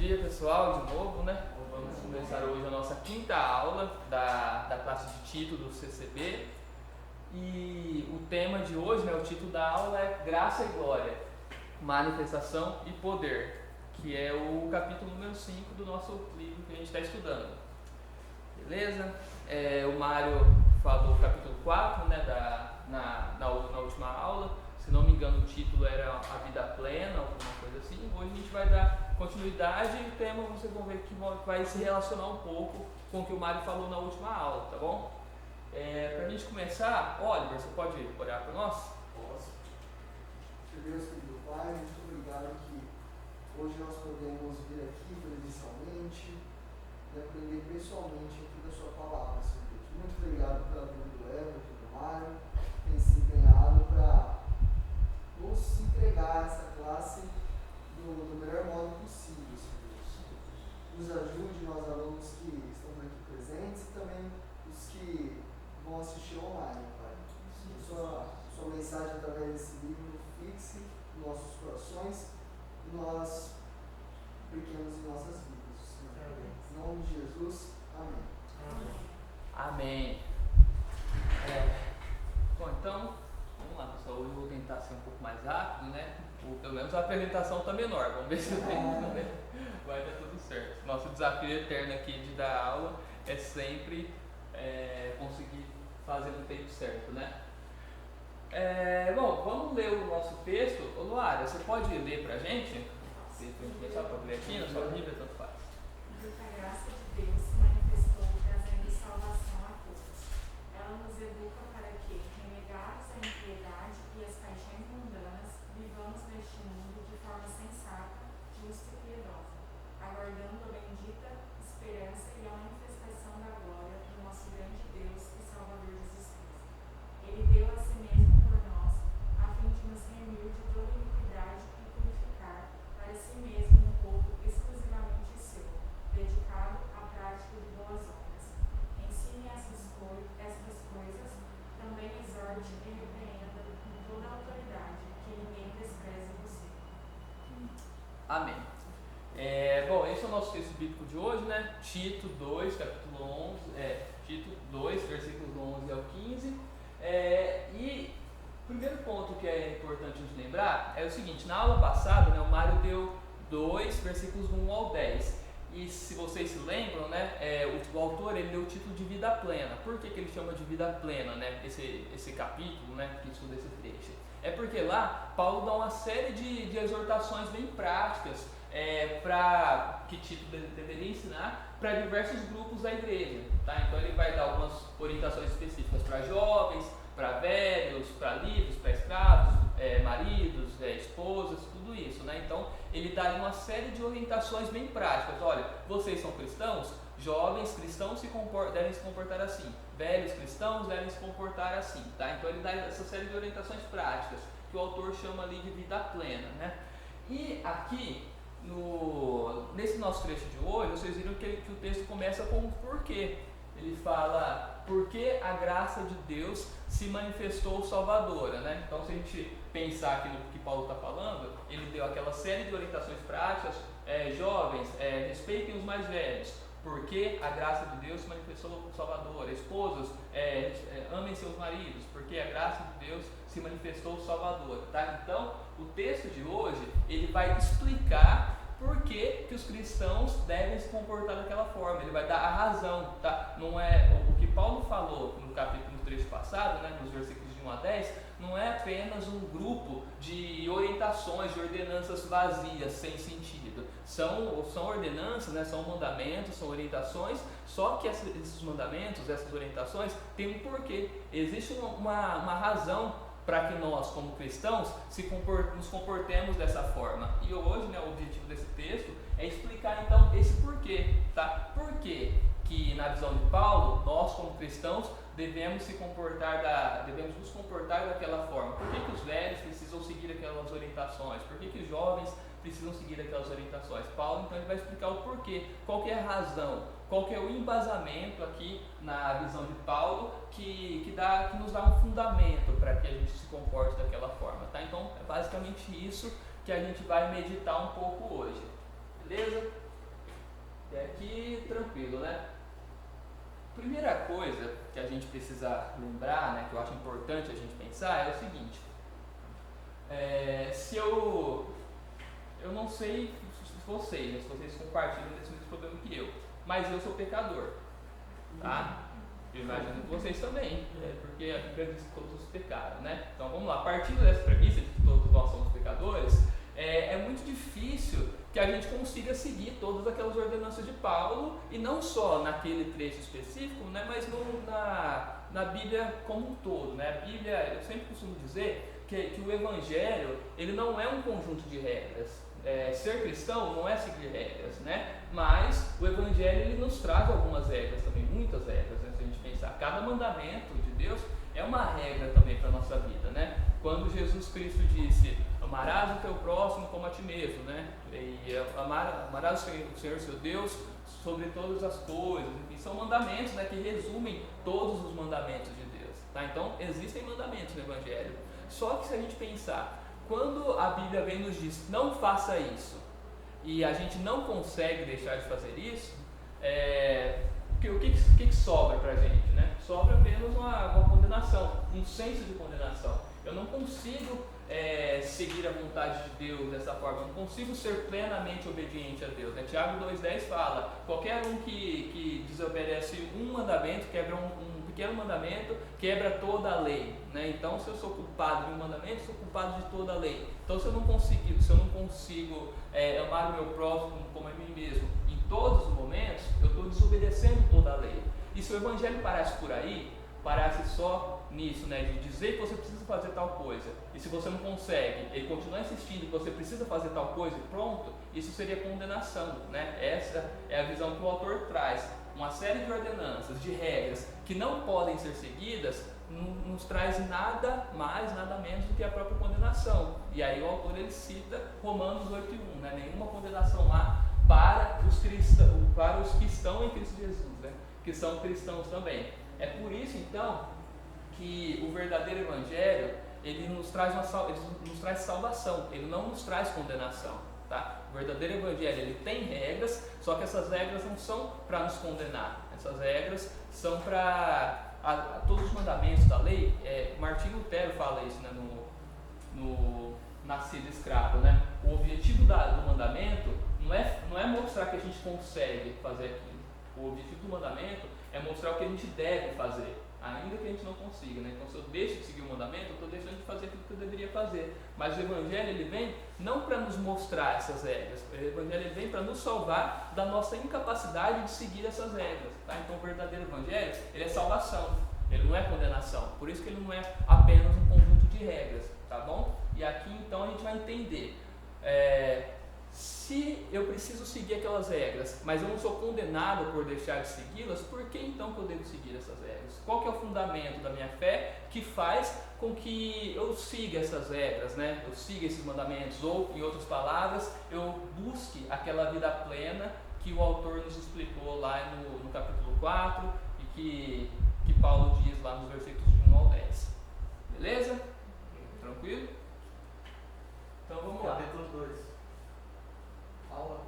dia, pessoal, de novo, né? Vamos começar hoje a nossa quinta aula da classe de Tito do CCB. E o tema de hoje, né, o título da aula é Graça e Glória, Manifestação e Poder, que é o capítulo número 5 do nosso livro que a gente está estudando. Beleza? O Mário falou o capítulo 4, né, na última aula. Se não me engano, o título era A Vida Plena, alguma coisa assim. Hoje a gente vai dar continuidade e o tema vocês vão ver que vai se relacionar um pouco com o que o Mário falou na última aula, tá bom? Para a gente começar, Oliver, você pode orar para nós? Posso. Deus, querido Pai, muito obrigado que hoje nós podemos vir aqui presencialmente e aprender pessoalmente aqui da sua palavra, Senhor Deus. Muito obrigado pela vida do Everton, do Mário, que tem se empenhado para nos entregar essa classe do melhor modo possível, Senhor Deus. Nos ajude, nós alunos que estamos aqui presentes e também os que vão assistir online, Pai. Sua mensagem através desse livro fixe em nossos corações e nós apliquemos em nossas vidas, Senhor. Em nome de Jesus, amém. Amém. Bom, então, vamos lá, pessoal. Hoje eu vou tentar ser um pouco mais rápido, né? Pelo menos a apresentação está menor. Vamos ver se vai dar tudo certo. Nosso desafio eterno aqui de dar aula é sempre conseguir fazer no tempo certo, né? Bom, vamos ler o nosso texto. Ô Luara, você pode ler pra gente? Se a gente começar para ler aqui na sua Bíblia, tanto faz. A graça de Deus se manifestou trazendo salvação a todos. Ela nos educa para que, renegados a impiedade e as paixões mundanas, vivamos neste mundo de forma sensata, justa e piedosa, aguardando a bendita esperança e a manifestação da glória do nosso grande Deus e Salvador Jesus Cristo. Ele deu a si mesmo por nós, a fim de nos remir de toda iniquidade e purificar para si mesmo um povo exclusivamente seu, dedicado à prática de boas obras. Ensine essas coisas, também exorte e repreenda com toda a autoridade, que ninguém despreze você. Amém. Bom, esse é o nosso texto bíblico de hoje, né? Tito 2, capítulo 11, Tito 2, versículos 11 ao 15. E o primeiro ponto que é importante a gente lembrar é o seguinte: na aula passada, né, o Mário deu 2 versículos 1 ao 10. E se vocês se lembram, né, o autor ele deu o título de Vida Plena. Por que ele chama de Vida Plena, né, esse capítulo, né, que estuda esse trecho? É porque lá Paulo dá uma série de exortações bem práticas que Tito deveria ensinar para diversos grupos da igreja, tá? Então ele vai dar algumas orientações específicas para jovens, para velhos, para livres, para escravos, maridos, esposas, tudo isso, né? Então ele dá uma série de orientações bem práticas. Olha, vocês são cristãos, jovens cristãos devem se comportar assim, velhos cristãos devem se comportar assim, tá? Então ele dá essa série de orientações práticas que o autor chama ali de vida plena, né? E aqui nesse nosso trecho de hoje, vocês viram que o texto começa com um porquê. Ele fala, porque a graça de Deus se manifestou salvadora, né? Então, se a gente pensar aqui no que Paulo está falando, ele deu aquela série de orientações práticas, jovens, respeitem os mais velhos, porque a graça de Deus se manifestou salvadora. Esposas, amem seus maridos, porque a graça de Deus se manifestou salvadora, tá? Então, o texto de hoje, ele vai explicar por que os cristãos devem se comportar daquela forma. Ele vai dar a razão, tá? Não é o que Paulo falou no capítulo 3 passado, né, nos versículos de 1 a 10, não é apenas um grupo de orientações, de ordenanças vazias, sem sentido. São ordenanças, né, são mandamentos, são orientações, só que esses mandamentos, essas orientações, têm um porquê. Existe uma razão para que nós, como cristãos, nos comportemos dessa forma. E hoje, né, o objetivo desse texto é explicar então esse porquê, tá? Por que que, na visão de Paulo, nós, como cristãos, devemos nos comportar daquela forma? Por que os velhos precisam seguir aquelas orientações? Por que os jovens precisam seguir aquelas orientações? Paulo, então, ele vai explicar o porquê, qual que é a razão, qual que é o embasamento aqui na visão de Paulo que nos dá um fundamento para que a gente se comporte daquela forma, tá? Então, é basicamente isso que a gente vai meditar um pouco hoje, beleza? Até aqui tranquilo, né? Primeira coisa que a gente precisa lembrar, né, que eu acho importante a gente pensar, é o seguinte: se eu não sei se vocês, né, se vocês compartilham desse mesmo problema que eu, mas eu sou pecador, tá? Eu imagino que vocês também, porque a Bíblia diz que todos pecaram, né? Então vamos lá, partindo dessa premissa de que todos nós somos pecadores, é muito difícil que a gente consiga seguir todas aquelas ordenanças de Paulo, e não só naquele trecho específico, né, mas na Bíblia como um todo, né? A Bíblia, eu sempre costumo dizer que o Evangelho, ele não é um conjunto de regras. Ser cristão não é seguir regras, né? Mas o Evangelho, ele nos traz algumas regras também, muitas regras, né? Se a gente pensar, cada mandamento de Deus é uma regra também para a nossa vida, né? Quando Jesus Cristo disse: amarás o teu próximo como a ti mesmo, né? E amarás o Senhor seu Deus sobre todas as coisas. Enfim, são mandamentos, né, que resumem todos os mandamentos de Deus, tá? Então existem mandamentos no Evangelho. Só que se a gente pensar, quando a Bíblia vem e nos diz não faça isso, e a gente não consegue deixar de fazer isso, o que sobra para a gente, né? Sobra apenas uma condenação, um senso de condenação. Eu não consigo seguir a vontade de Deus dessa forma, eu não consigo ser plenamente obediente a Deus, né? Tiago 2,10 fala: qualquer um que desobedece um mandamento, quebra um pequeno mandamento, quebra toda a lei, né? Então, se eu sou culpado de um mandamento, sou culpado de toda a lei. Então, se eu não consigo amar o meu próximo como a mim mesmo em todos os momentos, eu estou desobedecendo toda a lei. E se o Evangelho parasse por aí, parasse só nisso, né, de dizer que você precisa fazer tal coisa, e se você não consegue, ele continuar insistindo que você precisa fazer tal coisa e pronto, isso seria condenação, né? Essa é a visão que o autor traz. Uma série de ordenanças, de regras que não podem ser seguidas, nos traz nada mais, nada menos do que a própria condenação. E aí o autor, ele cita Romanos 8,1, né? Nenhuma condenação lá para os que estão em Cristo Jesus, né? Que são cristãos também. É por isso então que o verdadeiro Evangelho, ele nos traz salvação, ele não nos traz condenação. Tá? O verdadeiro Evangelho, ele tem regras, só que essas regras não são para nos condenar. Essas regras são para todos os mandamentos da lei. Martinho Lutero fala isso, né, no Nascido Escravo, né? O objetivo do mandamento não é mostrar que a gente consegue fazer aquilo. O objetivo do mandamento é mostrar o que a gente deve fazer, ainda que a gente não consiga, né? Então, se eu deixo de seguir o mandamento, eu estou deixando de fazer aquilo que eu deveria fazer. Mas o Evangelho, ele vem não para nos mostrar essas regras. O Evangelho, ele vem para nos salvar da nossa incapacidade de seguir essas regras, tá? Então, o verdadeiro Evangelho, ele é salvação, ele não é condenação. Por isso que ele não é apenas um conjunto de regras, tá bom? E aqui, então, a gente vai entender se eu preciso seguir aquelas regras, mas eu não sou condenado por deixar de segui-las, por que então que eu devo seguir essas regras? Qual que é o fundamento da minha fé que faz com que eu siga essas regras, né? Eu siga esses mandamentos, ou, em outras palavras, eu busque aquela vida plena que o autor nos explicou lá no capítulo 4 e que Paulo diz lá nos versículos de 1 ao 10. Beleza? Tranquilo? Então vamos lá. Capítulo 2. Aula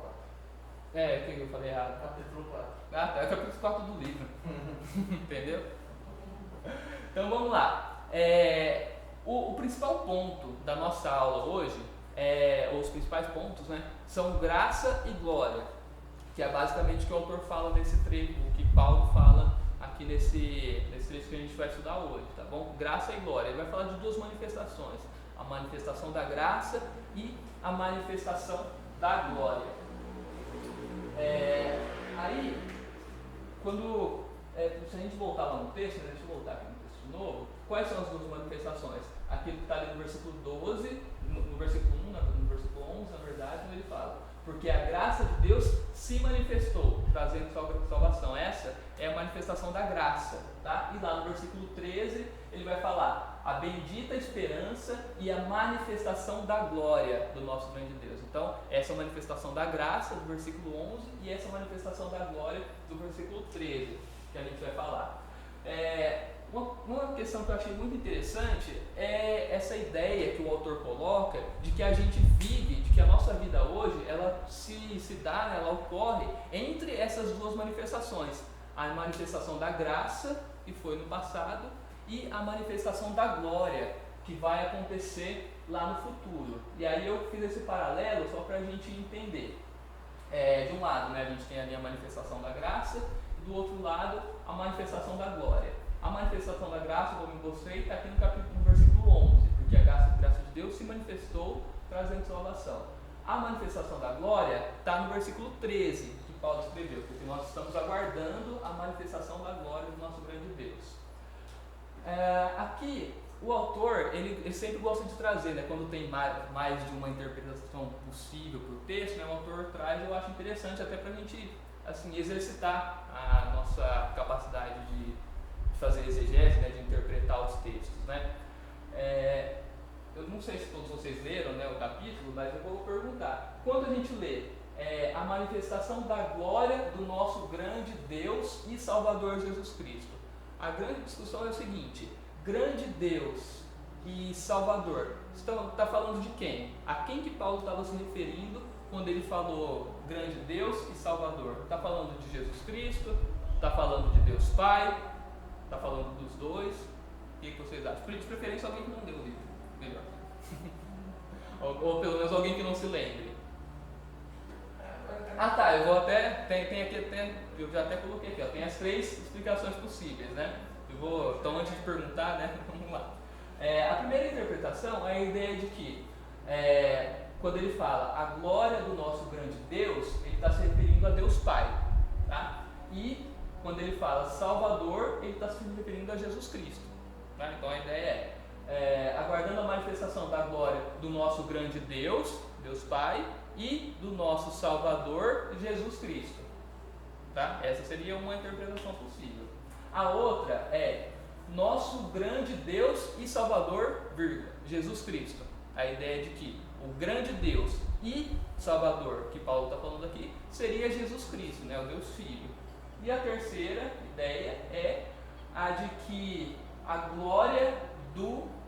4. O que eu falei errado? Capítulo 4. Ah, tá, é o capítulo 4 do livro. Entendeu? Então vamos lá. O principal ponto da nossa aula hoje, ou os principais pontos, né, são graça e glória, que é basicamente o que o autor fala nesse trecho, o que Paulo fala aqui nesse trecho que a gente vai estudar hoje, tá bom? Graça e glória. Ele vai falar de duas manifestações: a manifestação da graça e a manifestação da glória. Aí, se a gente voltar lá no texto, deixa eu voltar aqui no texto de novo, quais são as duas manifestações? Aquilo que está ali no versículo 12, no versículo 1, no versículo 11, na verdade, onde ele fala: porque a graça de Deus se manifestou, trazendo salvação. Essa é a manifestação da graça, tá? E lá no versículo 13, ele vai falar a bendita esperança e a manifestação da glória do nosso grande Deus. Então, essa é a manifestação da graça, do versículo 11, e essa é a manifestação da glória, do versículo 13, que a gente vai falar. Uma questão que eu achei muito interessante é essa ideia que o autor coloca de que a gente vive, de que a nossa vida hoje, ela se dá, ela ocorre entre essas duas manifestações. A manifestação da graça, que foi no passado, e a manifestação da glória, que vai acontecer lá no futuro. E aí eu fiz esse paralelo só para a gente entender. De um lado, né, a gente tem ali a manifestação da graça, e do outro lado, a manifestação da glória. A manifestação da graça, como eu mostrei, está aqui no versículo 11, porque a graça de Deus se manifestou trazendo salvação. A manifestação da glória está no versículo 13, que Paulo escreveu, porque nós estamos aguardando a manifestação da glória do nosso grande Deus. Aqui, o autor, ele sempre gosta de trazer, né, quando tem mais de uma interpretação possível para o texto, né, o autor traz, eu acho interessante até para a gente assim, exercitar a nossa capacidade de fazer exegese, né, de interpretar os textos, né. Eu não sei se todos vocês leram, né, o capítulo, mas eu vou perguntar. Quando a gente lê a manifestação da glória do nosso grande Deus e Salvador Jesus Cristo, a grande discussão é o seguinte: grande Deus e Salvador, está falando de quem? A quem que Paulo estava se referindo quando ele falou grande Deus e Salvador? Está falando de Jesus Cristo? Está falando de Deus Pai? Está falando dos dois? O que vocês acham? De preferência alguém que não leu o livro, melhor. ou pelo menos alguém que não se lembre. Tá, eu vou até, eu já até coloquei aqui, ó, tem as 3 explicações possíveis, né? Então antes de perguntar, né, vamos lá. A primeira interpretação é a ideia de que, quando ele fala a glória do nosso grande Deus, ele está se referindo a Deus Pai, tá? E quando ele fala Salvador, ele está se referindo a Jesus Cristo, tá? Então a ideia aguardando a manifestação da glória do nosso grande Deus, Deus Pai, e do nosso Salvador, Jesus Cristo, tá? Essa seria uma interpretação possível. A outra é nosso grande Deus e Salvador, Jesus Cristo. A ideia de que o grande Deus e Salvador, que Paulo está falando aqui, seria Jesus Cristo, né, o Deus Filho. E a terceira ideia é a de que a glória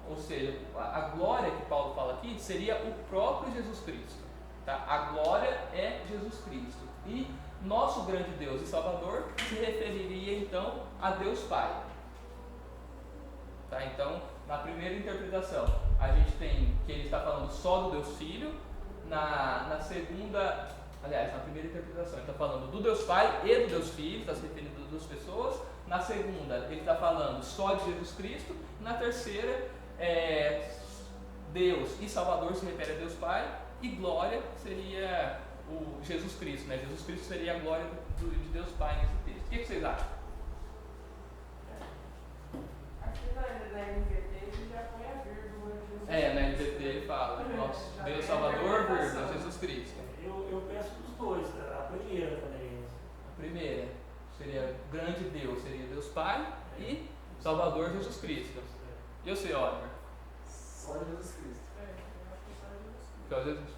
ou seja, a glória que Paulo fala aqui seria o próprio Jesus Cristo. Tá? A glória é Jesus Cristo. E nosso grande Deus e Salvador se referiria então a Deus Pai. Tá? Então, na primeira interpretação, a gente tem que ele está falando só do Deus Filho. Na segunda, aliás, na primeira interpretação, ele está falando do Deus Pai e do Deus Filho, está se referindo a duas pessoas. Na segunda, ele está falando só de Jesus Cristo. Na terceira, Deus e Salvador se refere a Deus Pai. E glória seria o Jesus Cristo, né? Jesus Cristo seria a glória de Deus Pai nesse texto. O que vocês acham? Aqui na NVT ele já põe a vírgula. Na NVT ele fala, nosso Deus Salvador, vírgula, Jesus Cristo. Eu penso nos dois, cara. A primeira também. A primeira seria grande Deus, seria Deus Pai e Salvador, Jesus Cristo. E eu sei, Oliver? Só Jesus Cristo.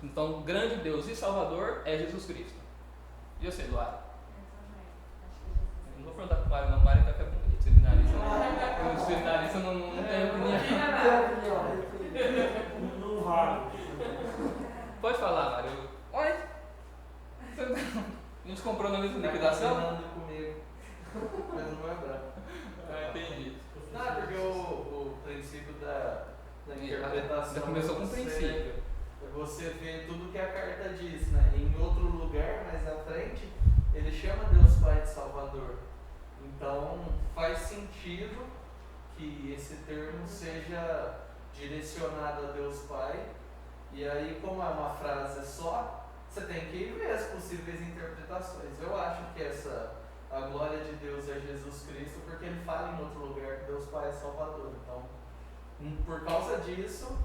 Então, grande Deus e Salvador é Jesus Cristo. E eu sei, Eduardo? Eu não vou perguntar para o Mário, não. O Mário é café com leite. Seminarista não tem opinião. Não vale. Pode falar, Mário. Oi? A gente comprou na mesma liquidação? Comigo. Mas não é bravo. Entendi. Não, porque o princípio da interpretação. Já começou com o princípio. Você vê tudo que a carta diz, né? Em outro lugar, mais à frente, ele chama Deus Pai de Salvador. Então, faz sentido que esse termo seja direcionado a Deus Pai. E aí, como é uma frase só, você tem que ver as possíveis interpretações. Eu acho que a glória de Deus é Jesus Cristo, porque ele fala em outro lugar que Deus Pai é Salvador. Então, por causa disso,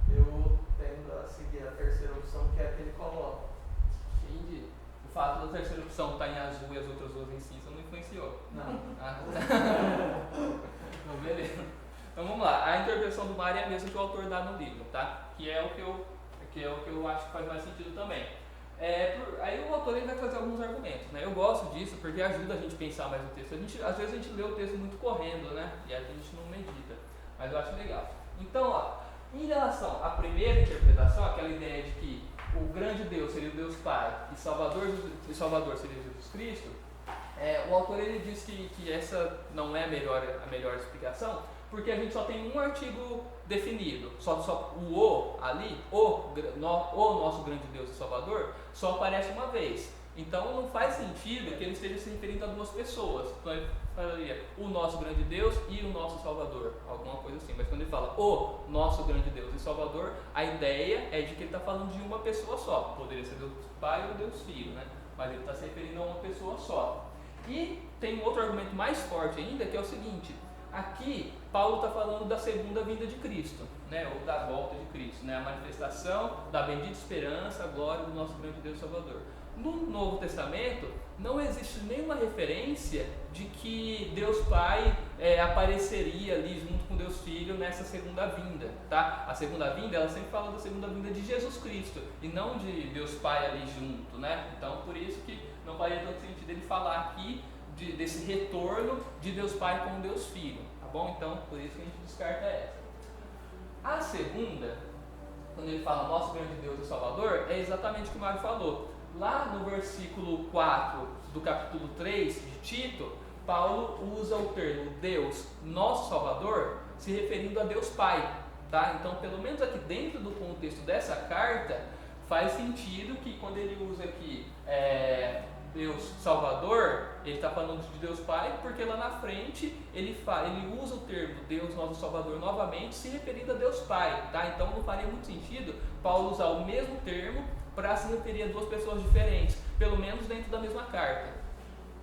eu tendo a seguir a terceira opção, que é a que ele coloca. Entendi. O fato da terceira opção estar em azul e as outras duas em cinza não influenciou. Não. Então, beleza. Então vamos lá. A interpretação do Mário é a mesma que o autor dá no livro, tá? Que é o que eu acho que faz mais sentido também. Aí o autor ele vai trazer alguns argumentos, né? Eu gosto disso porque ajuda a gente a pensar mais no texto. Às vezes a gente lê o texto muito correndo, né? E a gente não medita, mas eu acho legal. Então, ó, em relação à primeira interpretação, aquela ideia de que o grande Deus seria o Deus Pai e Salvador seria Jesus Cristo, o autor ele diz que essa não é a melhor explicação, porque a gente só tem um artigo definido, só o "o" ali, o nosso grande Deus e Salvador, só aparece uma vez. Então não faz sentido que ele esteja se referindo a duas pessoas. Então ele falaria o nosso grande Deus e o nosso Salvador, alguma coisa assim. Mas quando ele fala o nosso grande Deus e Salvador, a ideia é de que ele está falando de uma pessoa só. Poderia ser Deus Pai ou Deus Filho, né? Mas ele está se referindo a uma pessoa só. E tem um outro argumento mais forte ainda, que é o seguinte: aqui Paulo está falando da segunda vinda de Cristo, né? Ou da volta de Cristo, né? A manifestação da bendita esperança, a glória do nosso grande Deus e Salvador. No Novo Testamento não existe nenhuma referência de que Deus Pai apareceria ali junto com Deus Filho nessa segunda vinda, tá? A segunda vinda, ela sempre fala da segunda vinda de Jesus Cristo e não de Deus Pai ali junto, né? Então por isso que não faria tanto sentido ele falar aqui desse retorno de Deus Pai com Deus Filho, tá bom? Então por isso que a gente descarta essa. A segunda, quando ele fala nosso grande Deus e Salvador, é exatamente o que o Mário falou. Lá no versículo 4 do capítulo 3 de Tito, Paulo usa o termo Deus, nosso Salvador, se referindo a Deus Pai, tá? Então, pelo menos aqui dentro do contexto dessa carta, faz sentido que quando ele usa aqui Deus Salvador, ele está falando de Deus Pai, porque lá na frente ele usa o termo Deus nosso Salvador novamente, se referindo a Deus Pai, tá? Então não faria muito sentido Paulo usar o mesmo termo para se referir a duas pessoas diferentes, pelo menos dentro da mesma carta,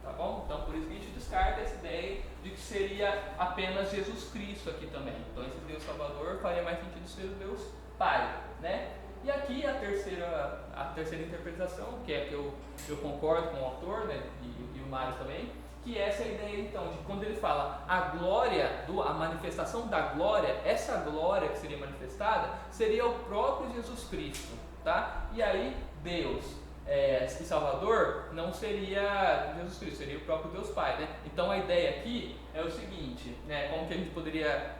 tá bom? Então por isso que a gente descarta essa ideia de que seria apenas Jesus Cristo aqui também. Então esse Deus Salvador faria mais sentido ser o Deus Pai, né? E aqui a terceira interpretação, que é que eu concordo com o autor, né, e o Mário também, que essa é a ideia então de quando ele fala a glória, a manifestação da glória, essa glória que seria manifestada seria o próprio Jesus Cristo, tá? E aí Deus e Salvador não seria Jesus Cristo, seria o próprio Deus Pai, né? Então a ideia aqui é o seguinte, né, como que a gente poderia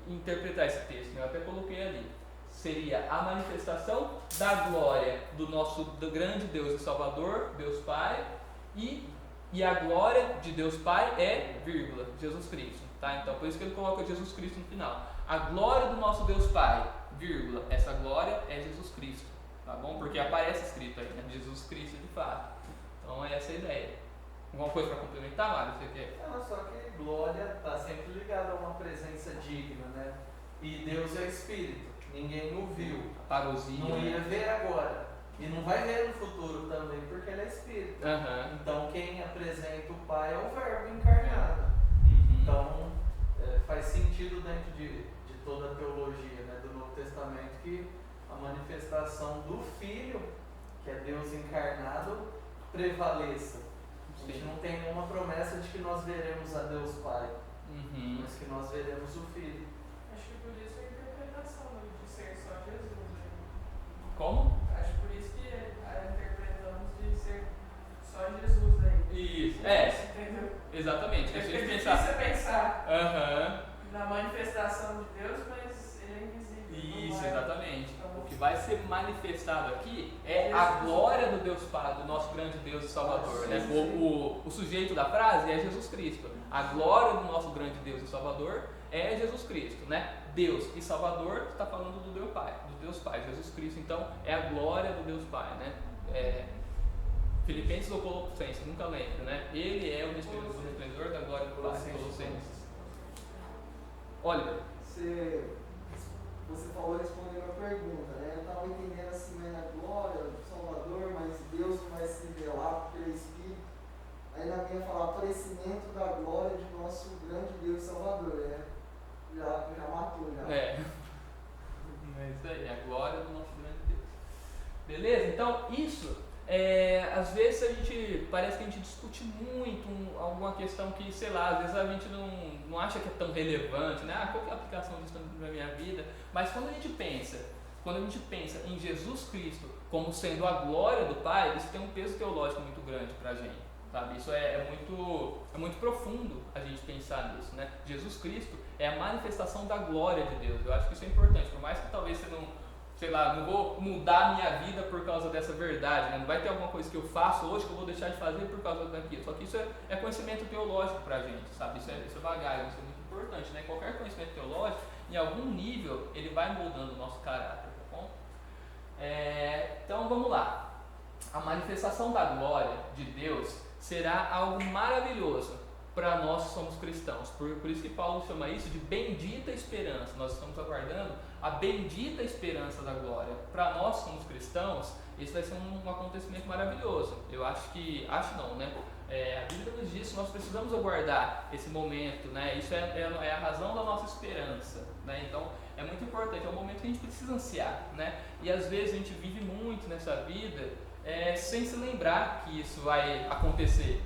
interpretar esse texto, né? Eu até coloquei ali. Seria a manifestação da glória do grande Deus e Salvador, Deus Pai, e a glória de Deus Pai é, vírgula, Jesus Cristo, tá? Então por isso que ele coloca Jesus Cristo no final. A glória do nosso Deus Pai, vírgula, essa glória é Jesus Cristo, tá bom? Porque aparece escrito aí, né? Jesus Cristo de fato. Então é essa a ideia. Alguma coisa para complementar, Mário? Você quer? Não, só que glória está sempre ligada a uma presença digna, né? E Deus é Espírito. Ninguém o viu, Parousia, não ia né? ver agora e não vai ver no futuro também, porque ele é Espírito. Então quem apresenta o Pai é o Verbo encarnado. Então faz sentido dentro de toda a teologia, né, do Novo Testamento, que a manifestação do Filho, que é Deus encarnado, prevaleça. A gente não tem nenhuma promessa de que nós veremos a Deus Pai, mas que nós veremos o Filho. Acho que por isso a interpretação de ser só Jesus, né? Como? Acho por isso que interpretamos de ser só Jesus aí. Isso, Entendeu? exatamente. É Deixa eu difícil pensar. pensar na manifestação de Deus, mas ele é invisível. Isso, não é? exatamente. Então, O que vai ser manifestado aqui é a glória do Deus Pai, do nosso grande Deus e Salvador, né? O sujeito da frase é Jesus Cristo. A glória do nosso grande Deus e Salvador é Jesus Cristo, né? Deus e Salvador está falando do Deus Pai, Jesus Cristo, então é a glória do Deus Pai, né? Filipenses ou Colossenses, nunca lembro, né? Ele é o resplendor da glória do Pai, Colossenses. Olha, você falou respondendo a pergunta, né? Eu estava entendendo assim, né, a glória do Salvador, mas Deus não vai se revelar porque Ele é Espírito. Aí na minha fala, aparecimento da glória de nosso grande Deus e Salvador, né? Já matou, já. É isso aí, a glória do nosso grande Deus. Beleza? Então, isso, às vezes parece que a gente discute muito alguma questão que, sei lá, às vezes a gente não acha que é tão relevante, né? Qual que é a aplicação disso na minha vida? Mas quando a gente pensa quando a gente pensa em Jesus Cristo como sendo a glória do Pai, isso tem um peso teológico muito grande para a gente, sabe? Isso é muito profundo a gente pensar nisso, né? Jesus Cristo é a manifestação da glória de Deus. Eu acho que isso é importante, por mais que talvez você não vou mudar a minha vida por causa dessa verdade, né? Não vai ter alguma coisa que eu faço hoje que eu vou deixar de fazer por causa daquilo. Só que isso é conhecimento teológico pra gente, sabe? Isso é bagagem, isso é muito importante, né? Qualquer conhecimento teológico, em algum nível, ele vai moldando o nosso caráter, tá bom? Então vamos lá. A manifestação da glória de Deus será algo maravilhoso para nós que somos cristãos. Por isso que Paulo chama isso de bendita esperança. Nós estamos aguardando a bendita esperança da glória. Para nós que somos cristãos, isso vai ser um acontecimento maravilhoso. Acho não, né? A Bíblia nos diz que nós precisamos aguardar esse momento, né? Isso é a razão da nossa esperança, né? Então é muito importante, é um momento que a gente precisa ansiar, né? E às vezes a gente vive muito nessa vida sem se lembrar que isso vai acontecer,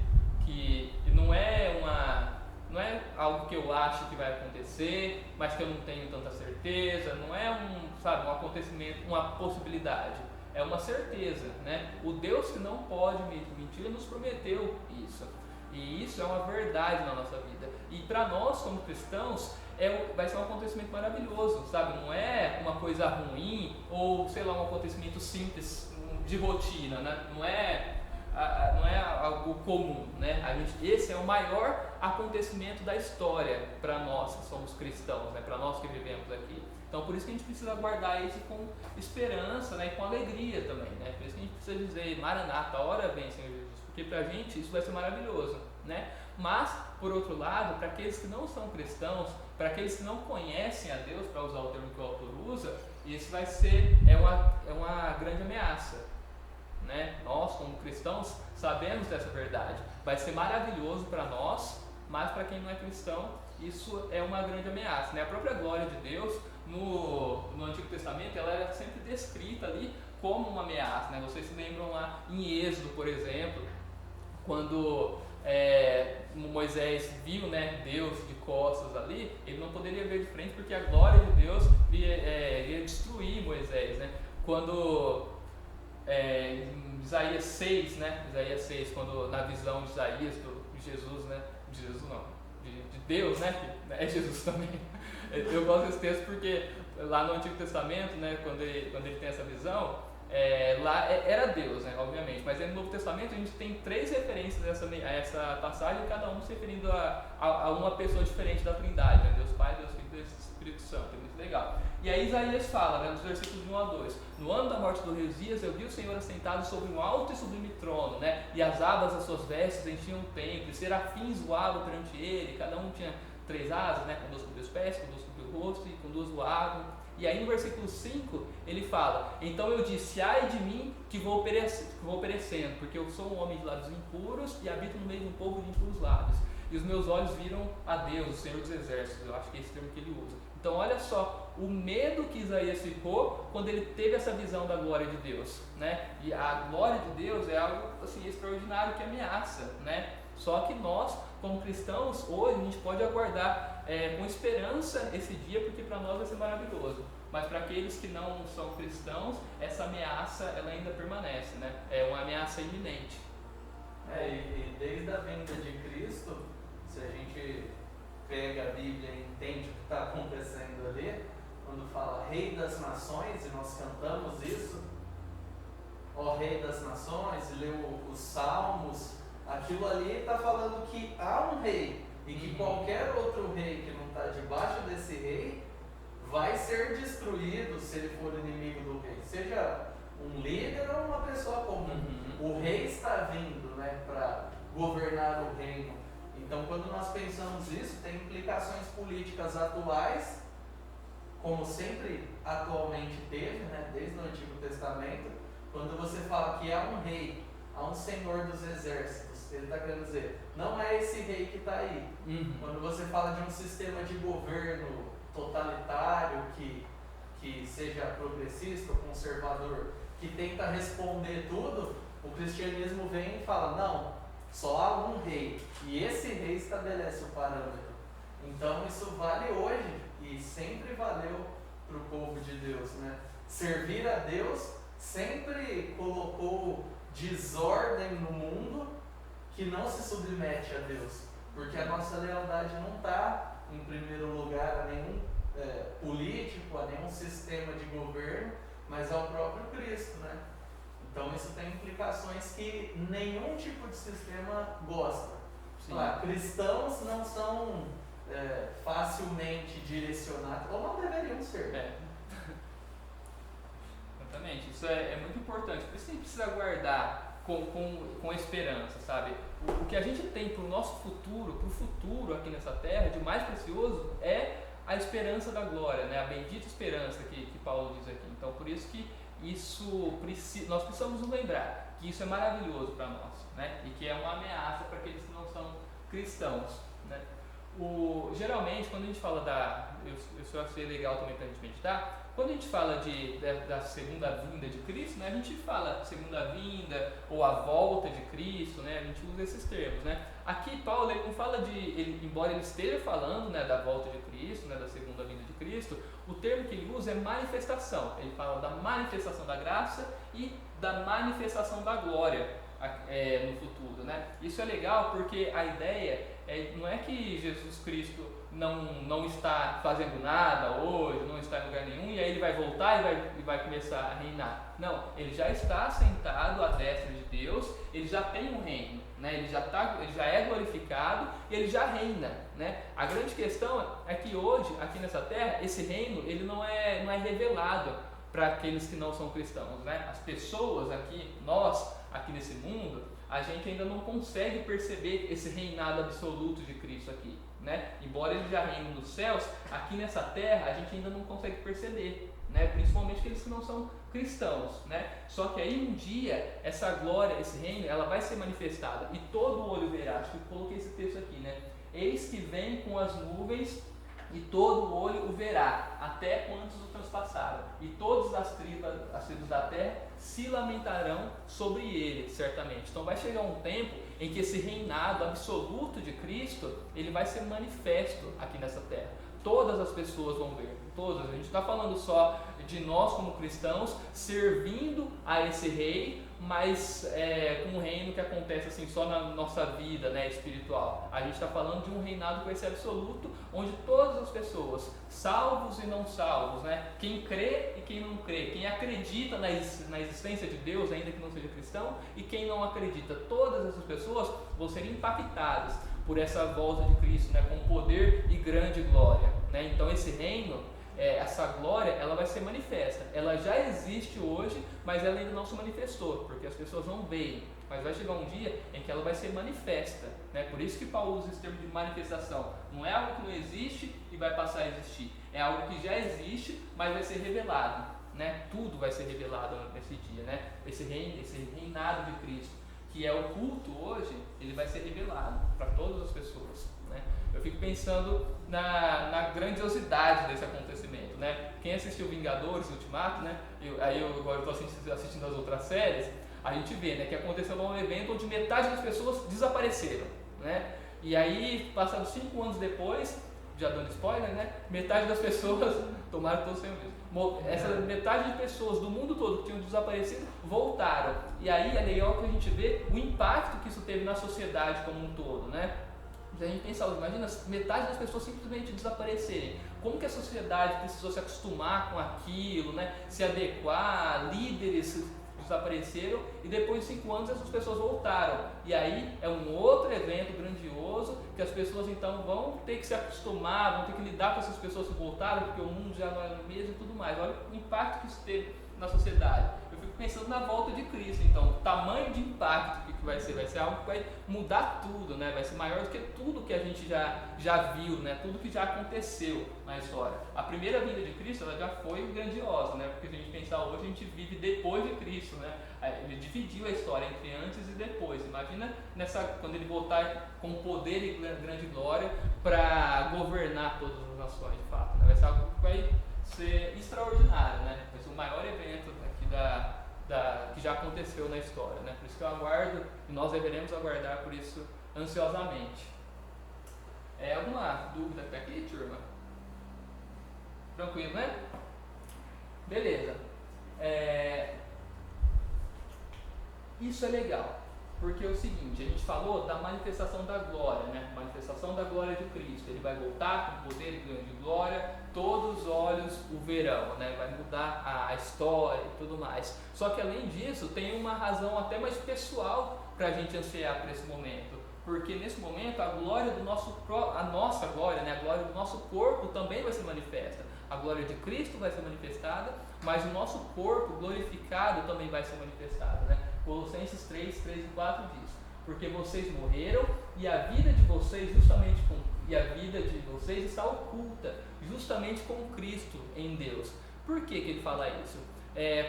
que não é algo que eu acho que vai acontecer, mas que eu não tenho tanta certeza, não é um acontecimento, uma possibilidade, é uma certeza, né? O Deus que não pode mentir nos prometeu isso, e isso é uma verdade na nossa vida, e para nós como cristãos vai ser um acontecimento maravilhoso, sabe? Não é uma coisa ruim ou sei lá, um acontecimento simples de rotina, né? Não é algo comum, né? Esse é o maior acontecimento da história para nós que somos cristãos, né? Para nós que vivemos aqui. Então por isso que a gente precisa aguardar isso com esperança, né? E com alegria também, né? Por isso que a gente precisa dizer, Maranata, hora vem, Senhor Jesus, porque para a gente isso vai ser maravilhoso, né? Mas, por outro lado, para aqueles que não são cristãos, para aqueles que não conhecem a Deus, para usar o termo que o autor usa, isso vai ser uma grande ameaça, né? Nós, como cristãos, sabemos dessa verdade. Vai ser maravilhoso para nós, mas para quem não é cristão, isso é uma grande ameaça, né? A própria glória de Deus no Antigo Testamento, ela era sempre descrita ali como uma ameaça, né? Vocês se lembram lá em Êxodo, por exemplo, quando Moisés viu, né, Deus de costas ali, ele não poderia ver de frente porque a glória de Deus ia destruir Moisés, né? Quando em Isaías 6, né? Isaías 6, quando na visão de Isaías, de Jesus, né? De Jesus não, de Deus, né? Que é Jesus também. Eu gosto desse texto porque lá no Antigo Testamento, né? Quando ele tem essa visão, lá era Deus, né? Obviamente, mas no Novo Testamento a gente tem 3 referências a essa passagem, cada um se referindo a uma pessoa diferente da Trindade, né? Deus Pai, Deus Filho e Deus Espírito Santo, é muito legal. E aí Isaías fala, né, nos versículos de 1 a 2, no ano da morte do rei Uzias, eu vi o Senhor assentado sobre um alto e sublime trono, né, e as abas das suas vestes enchiam o templo, e serafins voavam perante ele, cada um tinha 3 asas, né, com 2 cobriam os pés, com 2 cobriam o rosto, e com 2 voavam. E aí no versículo 5 ele fala, então eu disse, ai de mim que vou perecendo, porque eu sou um homem de lábios impuros e habito no meio de um povo de impuros lábios. E os meus olhos viram a Deus, o Senhor dos Exércitos. Eu acho que é esse termo que ele usa. Então olha só o medo que Isaías ficou quando ele teve essa visão da glória de Deus, né? E a glória de Deus é algo assim extraordinário que ameaça, né? Só que nós, como cristãos, hoje a gente pode aguardar com esperança esse dia, porque para nós vai ser maravilhoso. Mas para aqueles que não são cristãos, essa ameaça ela ainda permanece, né? É uma ameaça iminente. E desde a vinda de Cristo, se a gente pega a Bíblia e entende o que está acontecendo ali, quando fala Rei das Nações, e nós cantamos isso, ó Rei das Nações, e leu os Salmos, aquilo ali está falando que há um rei, e que qualquer outro rei que não está debaixo desse rei, vai ser destruído se ele for inimigo do rei, seja um líder ou uma pessoa comum. O rei está vindo, né, para governar o reino. Então, quando nós pensamos isso, tem implicações políticas atuais, como sempre atualmente teve, né, desde o Antigo Testamento. Quando você fala que há um rei, há um Senhor dos Exércitos, ele está querendo dizer, não é esse rei que está aí. Quando você fala de um sistema de governo totalitário, que seja progressista ou conservador, que tenta responder tudo, o cristianismo vem e fala, não, só há um rei, e esse rei estabelece o parâmetro. Então isso vale hoje, e sempre valeu para o povo de Deus, né? servir a Deus sempre colocou desordem no mundo que não se submete a Deus, porque a nossa lealdade não está em primeiro lugar a nenhum político, a nenhum sistema de governo, mas ao próprio Cristo, né? Então isso tem implicações que nenhum tipo de sistema gosta. Claro, cristãos não são facilmente direcionados, ou não deveriam ser. Exatamente, isso é muito importante, por isso que a gente precisa guardar com esperança, sabe? O que a gente tem para o nosso futuro, para o futuro aqui nessa terra, de mais precioso, é a esperança da glória, né? A bendita esperança que Paulo diz aqui. Então, por isso que nós precisamos nos lembrar que isso é maravilhoso para nós, né? E que é uma ameaça para aqueles que não são cristãos, né? Geralmente, quando a gente fala isso eu achei legal também para a gente meditar, quando a gente fala da segunda vinda de Cristo, né, a gente fala segunda vinda ou a volta de Cristo, né, a gente usa esses termos, né. Aqui Paulo ele não fala embora ele esteja falando, né, da volta de Cristo, né, da segunda vinda de Cristo, o termo que ele usa é manifestação. Ele fala da manifestação da graça e da manifestação da glória no futuro, né. Isso é legal porque a ideia não é que Jesus Cristo não está fazendo nada hoje, não está em lugar nenhum, e aí ele vai voltar e vai começar a reinar. Não, ele já está sentado à destra de Deus, ele já tem um reino, né? Ele já é glorificado e ele já reina, né? A grande questão é que hoje, aqui nessa terra, esse reino ele não é revelado para aqueles que não são cristãos, né? As pessoas aqui, nós aqui nesse mundo, a gente ainda não consegue perceber esse reinado absoluto de Cristo aqui, né? Embora ele já reine nos céus, aqui nessa terra a gente ainda não consegue perceber, né? Principalmente aqueles que não são cristãos, né? Só que aí um dia essa glória, esse reino, ela vai ser manifestada e todo olho verá. Acho que eu coloquei esse texto aqui, né? Eis que vem com as nuvens e todo olho o verá, até quantos o transpassaram, e todas as tribos da terra se lamentarão sobre ele, certamente. Então vai chegar um tempo em que esse reinado absoluto de Cristo, ele vai ser manifesto aqui nessa terra. Todas as pessoas vão ver, todas. A gente está falando só de nós como cristãos servindo a esse rei, mas com um reino que acontece assim só na nossa vida, né, espiritual. A gente está falando de um reinado que vai ser absoluto, onde todas as pessoas, salvos e não salvos, né, quem crê e quem não crê, quem acredita na existência de Deus, ainda que não seja cristão, e quem não acredita, todas essas pessoas vão ser impactadas por essa volta de Cristo, né, com poder e grande glória, né? Então esse reino, essa glória, ela vai ser manifesta. Ela já existe hoje, mas ela ainda não se manifestou, porque as pessoas não veem. Mas vai chegar um dia em que ela vai ser manifesta, né? Por isso que Paulo usa esse termo de manifestação. Não é algo que não existe e vai passar a existir. É algo que já existe, mas vai ser revelado, né? Tudo vai ser revelado nesse dia, né? Esse reinado de Cristo, que é oculto hoje, ele vai ser revelado para todas as pessoas, né? Eu fico pensando na grandiosidade desse acontecimento, né? Quem assistiu Vingadores Ultimato, né? Agora eu estou assistindo as outras séries, a gente vê, né, que aconteceu um evento onde metade das pessoas desapareceram, né? E aí, passados 5 anos depois, já dando spoiler, né? Metade das pessoas tomaram todos sem o mesmo. Essa metade de pessoas do mundo todo que tinham desaparecido voltaram. E aí é legal que a gente vê o impacto que isso teve na sociedade como um todo, né? Se a gente pensar, imagina metade das pessoas simplesmente desaparecerem. Como que a sociedade precisou se acostumar com aquilo, né? Se adequar, líderes desapareceram e depois de 5 anos essas pessoas voltaram. E aí é um outro evento grandioso que as pessoas então vão ter que se acostumar, vão ter que lidar com essas pessoas que voltaram, porque o mundo já não era o mesmo e tudo mais. Olha o impacto que isso teve na sociedade. Eu fico pensando na volta de Cristo, então, o tamanho de impacto que vai ser algo que vai mudar tudo, né? Vai ser maior do que tudo que a gente já viu, né? Tudo que já aconteceu na história. A primeira vinda de Cristo, ela já foi grandiosa, né? Porque se a gente pensar hoje, a gente vive depois de Cristo, né? Ele dividiu a história entre antes e depois. Imagina quando ele voltar com poder e grande glória para governar todas as nações, de fato, né? Vai ser algo que vai ser extraordinário, né? Vai ser o maior evento aqui que já aconteceu na história, né? Por isso que eu aguardo, e nós deveremos aguardar por isso ansiosamente. Alguma dúvida aqui, turma? Tranquilo, né? Beleza. Isso é legal, porque é o seguinte, a gente falou da manifestação da glória, né? Manifestação da glória de Cristo. Ele vai voltar com poder e grande glória, todos os olhos o verão, né? Vai mudar a história e tudo mais. Só que além disso, tem uma razão até mais pessoal para a gente ansiar por esse momento. Porque nesse momento a glória do a nossa glória, né? A glória do nosso corpo também vai ser manifesta. A glória de Cristo vai ser manifestada, mas o nosso corpo glorificado também vai ser manifestado, né? Colossenses 3 e 4 diz: porque vocês morreram e a vida de vocês está oculta justamente com Cristo em Deus. Por que ele fala isso?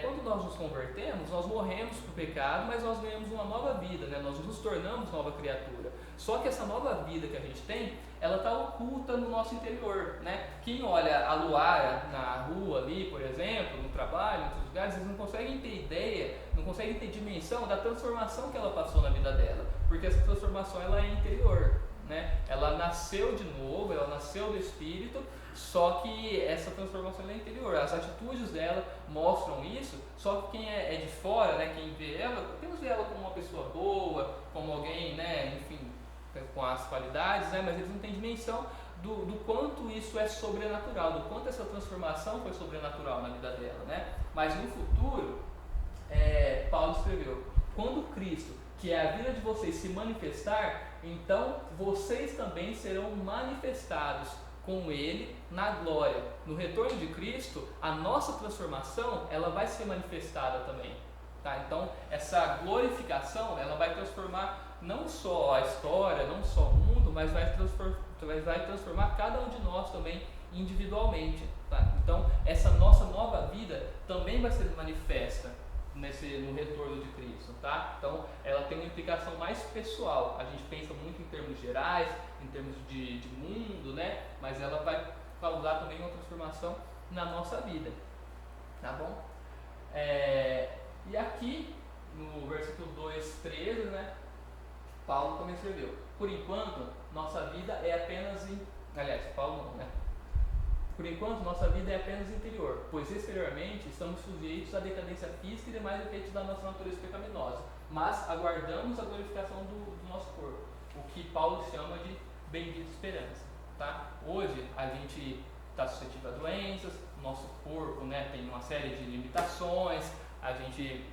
Quando nós nos convertemos, nós morremos para o pecado, mas nós ganhamos uma nova vida, né? Nós nos tornamos nova criatura. Só que essa nova vida que a gente tem, ela está oculta no nosso interior, né? Quem olha a Luara na rua ali, por exemplo, no trabalho, em outros lugares, eles não conseguem ter ideia, não conseguem ter dimensão da transformação que ela passou na vida dela, porque essa transformação ela é interior, né? Ela nasceu de novo, ela nasceu do Espírito, só que essa transformação é interior. As atitudes dela mostram isso, só que quem é de fora, né, quem vê ela, apenas vê ela como uma pessoa boa, como alguém, né, enfim, com as qualidades, né, mas eles não têm dimensão do quanto isso é sobrenatural, do quanto essa transformação foi sobrenatural na vida dela, né? Mas no futuro, Paulo escreveu: quando Cristo, que é a vida de vocês, se manifestar, então vocês também serão manifestados com Ele na glória. No retorno de Cristo, a nossa transformação, ela vai ser manifestada também, tá? Então, essa glorificação, ela vai transformar não só a história, não só o mundo, mas vai transformar cada um de nós também individualmente, tá? Então, essa nossa nova vida também vai ser manifesta no retorno de Cristo, tá? Então, ela tem uma implicação mais pessoal. A gente pensa muito em termos gerais, em termos de mundo, né? Mas ela vai causar também uma transformação na nossa vida, tá bom? E aqui, no versículo 2:13, né? Paulo também escreveu: por enquanto, nossa vida é apenas Paulo não, né? Por enquanto, nossa vida é apenas interior, pois exteriormente estamos sujeitos à decadência física e demais efeitos da nossa natureza pecaminosa, mas aguardamos a glorificação do nosso corpo, o que Paulo chama de bendita esperança, tá? Hoje a gente está suscetível a doenças, o nosso corpo, né, tem uma série de limitações, a gente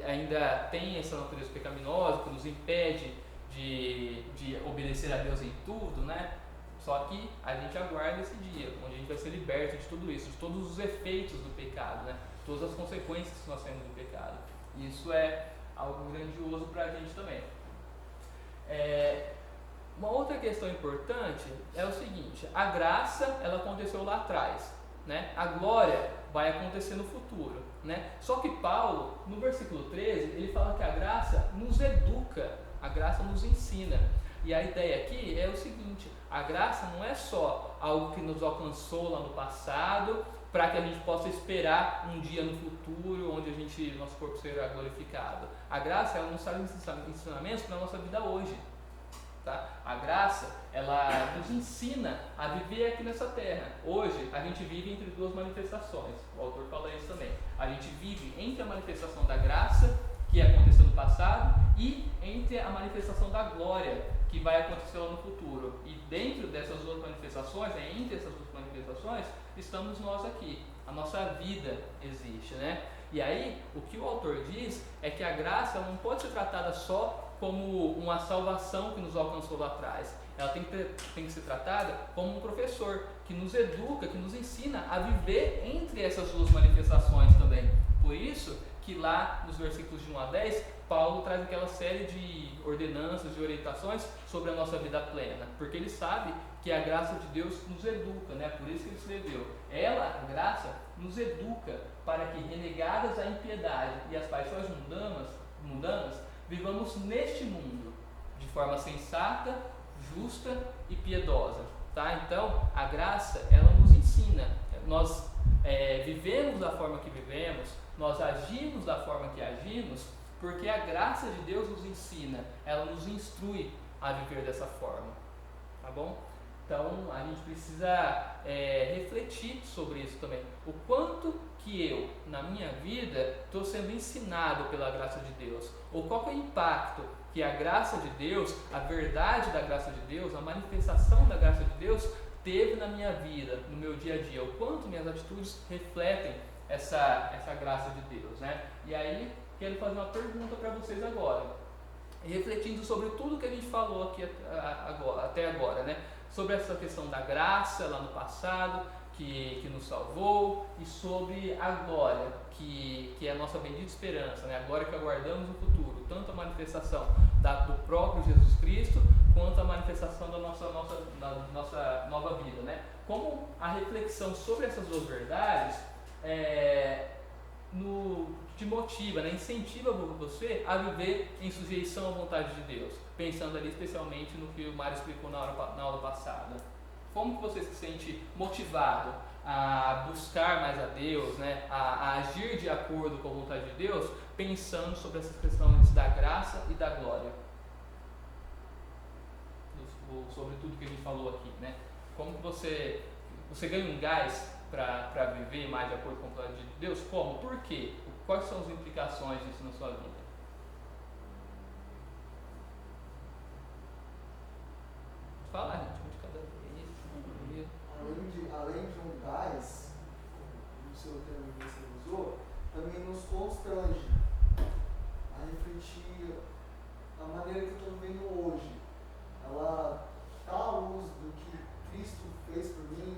ainda tem essa natureza pecaminosa que nos impede de obedecer a Deus em tudo, né? Só que a gente aguarda esse dia, onde a gente vai ser liberto de tudo isso, de todos os efeitos do pecado, né? Todas as consequências que nós temos do pecado. E isso é algo grandioso para a gente também. Uma outra questão importante é o seguinte: a graça, ela aconteceu lá atrás, né? A glória vai acontecer no futuro, né? Só que Paulo, no versículo 13, ele fala que a graça nos educa, a graça nos ensina. E a ideia aqui é o seguinte: a graça não é só algo que nos alcançou lá no passado, para que a gente possa esperar um dia no futuro, onde nosso corpo será glorificado. A graça, ela nos traz ensinamentos para a nossa vida hoje, tá? A graça, ela nos ensina a viver aqui nessa terra. Hoje, a gente vive entre duas manifestações. O autor fala isso também. A gente vive entre a manifestação da graça, que aconteceu no passado, e entre a manifestação da glória, que vai acontecer lá no futuro. E dentro dessas duas manifestações, entre essas duas manifestações, estamos nós aqui. A nossa vida existe, né? E aí, o que o autor diz é que a graça não pode ser tratada só como uma salvação que nos alcançou lá atrás. Ela tem que ser tratada como um professor que nos educa, que nos ensina a viver entre essas duas manifestações também. Por isso que lá nos versículos de 1 a 10, Paulo traz aquela série de ordenanças, de orientações sobre a nossa vida plena, porque ele sabe que a graça de Deus nos educa, né? Por isso que ele escreveu: ela, a graça, nos educa para que, renegadas a impiedade e as paixões mundanas, vivamos neste mundo de forma sensata, justa e piedosa, tá? Então, a graça, ela nos ensina. Nós vivemos da forma que vivemos, nós agimos da forma que agimos, porque a graça de Deus nos ensina, ela nos instrui a viver dessa forma, tá bom? Então, a gente precisa refletir sobre isso também. O quanto que eu, na minha vida estou sendo ensinado pela graça de Deus? Ou qual que é o impacto que a graça de Deus, a verdade da graça de Deus, a manifestação da graça de Deus teve na minha vida, no meu dia a dia? O quanto minhas atitudes refletem essa graça de Deus, né? E aí, quero fazer uma pergunta para vocês agora, refletindo sobre tudo que a gente falou aqui até agora, né? Sobre essa questão da graça lá no passado, que nos salvou, e sobre a glória, que é a nossa bendita esperança, né? Agora que aguardamos o futuro, tanto a manifestação do próprio Jesus Cristo, quanto a manifestação da nossa nova vida, né? Como a reflexão sobre essas duas verdades te motiva, né? Incentiva você a viver em sujeição à vontade de Deus, pensando ali especialmente no que o Mário explicou na aula passada. Como que você se sente motivado a buscar mais a Deus, né? a agir de acordo com a vontade de Deus, pensando sobre essas questões da graça e da glória? Sobre tudo que a gente falou aqui, né? Como que você ganha um gás para viver mais de acordo com a vontade de Deus? Como? Por quê? Quais são as implicações disso na sua vida? Fala, gente, um de cada vez. Além de um gás, no seu termo que você usou, também nos constrange a refletir a maneira que eu estou vivendo hoje. Ela está à luz do que Cristo fez por mim,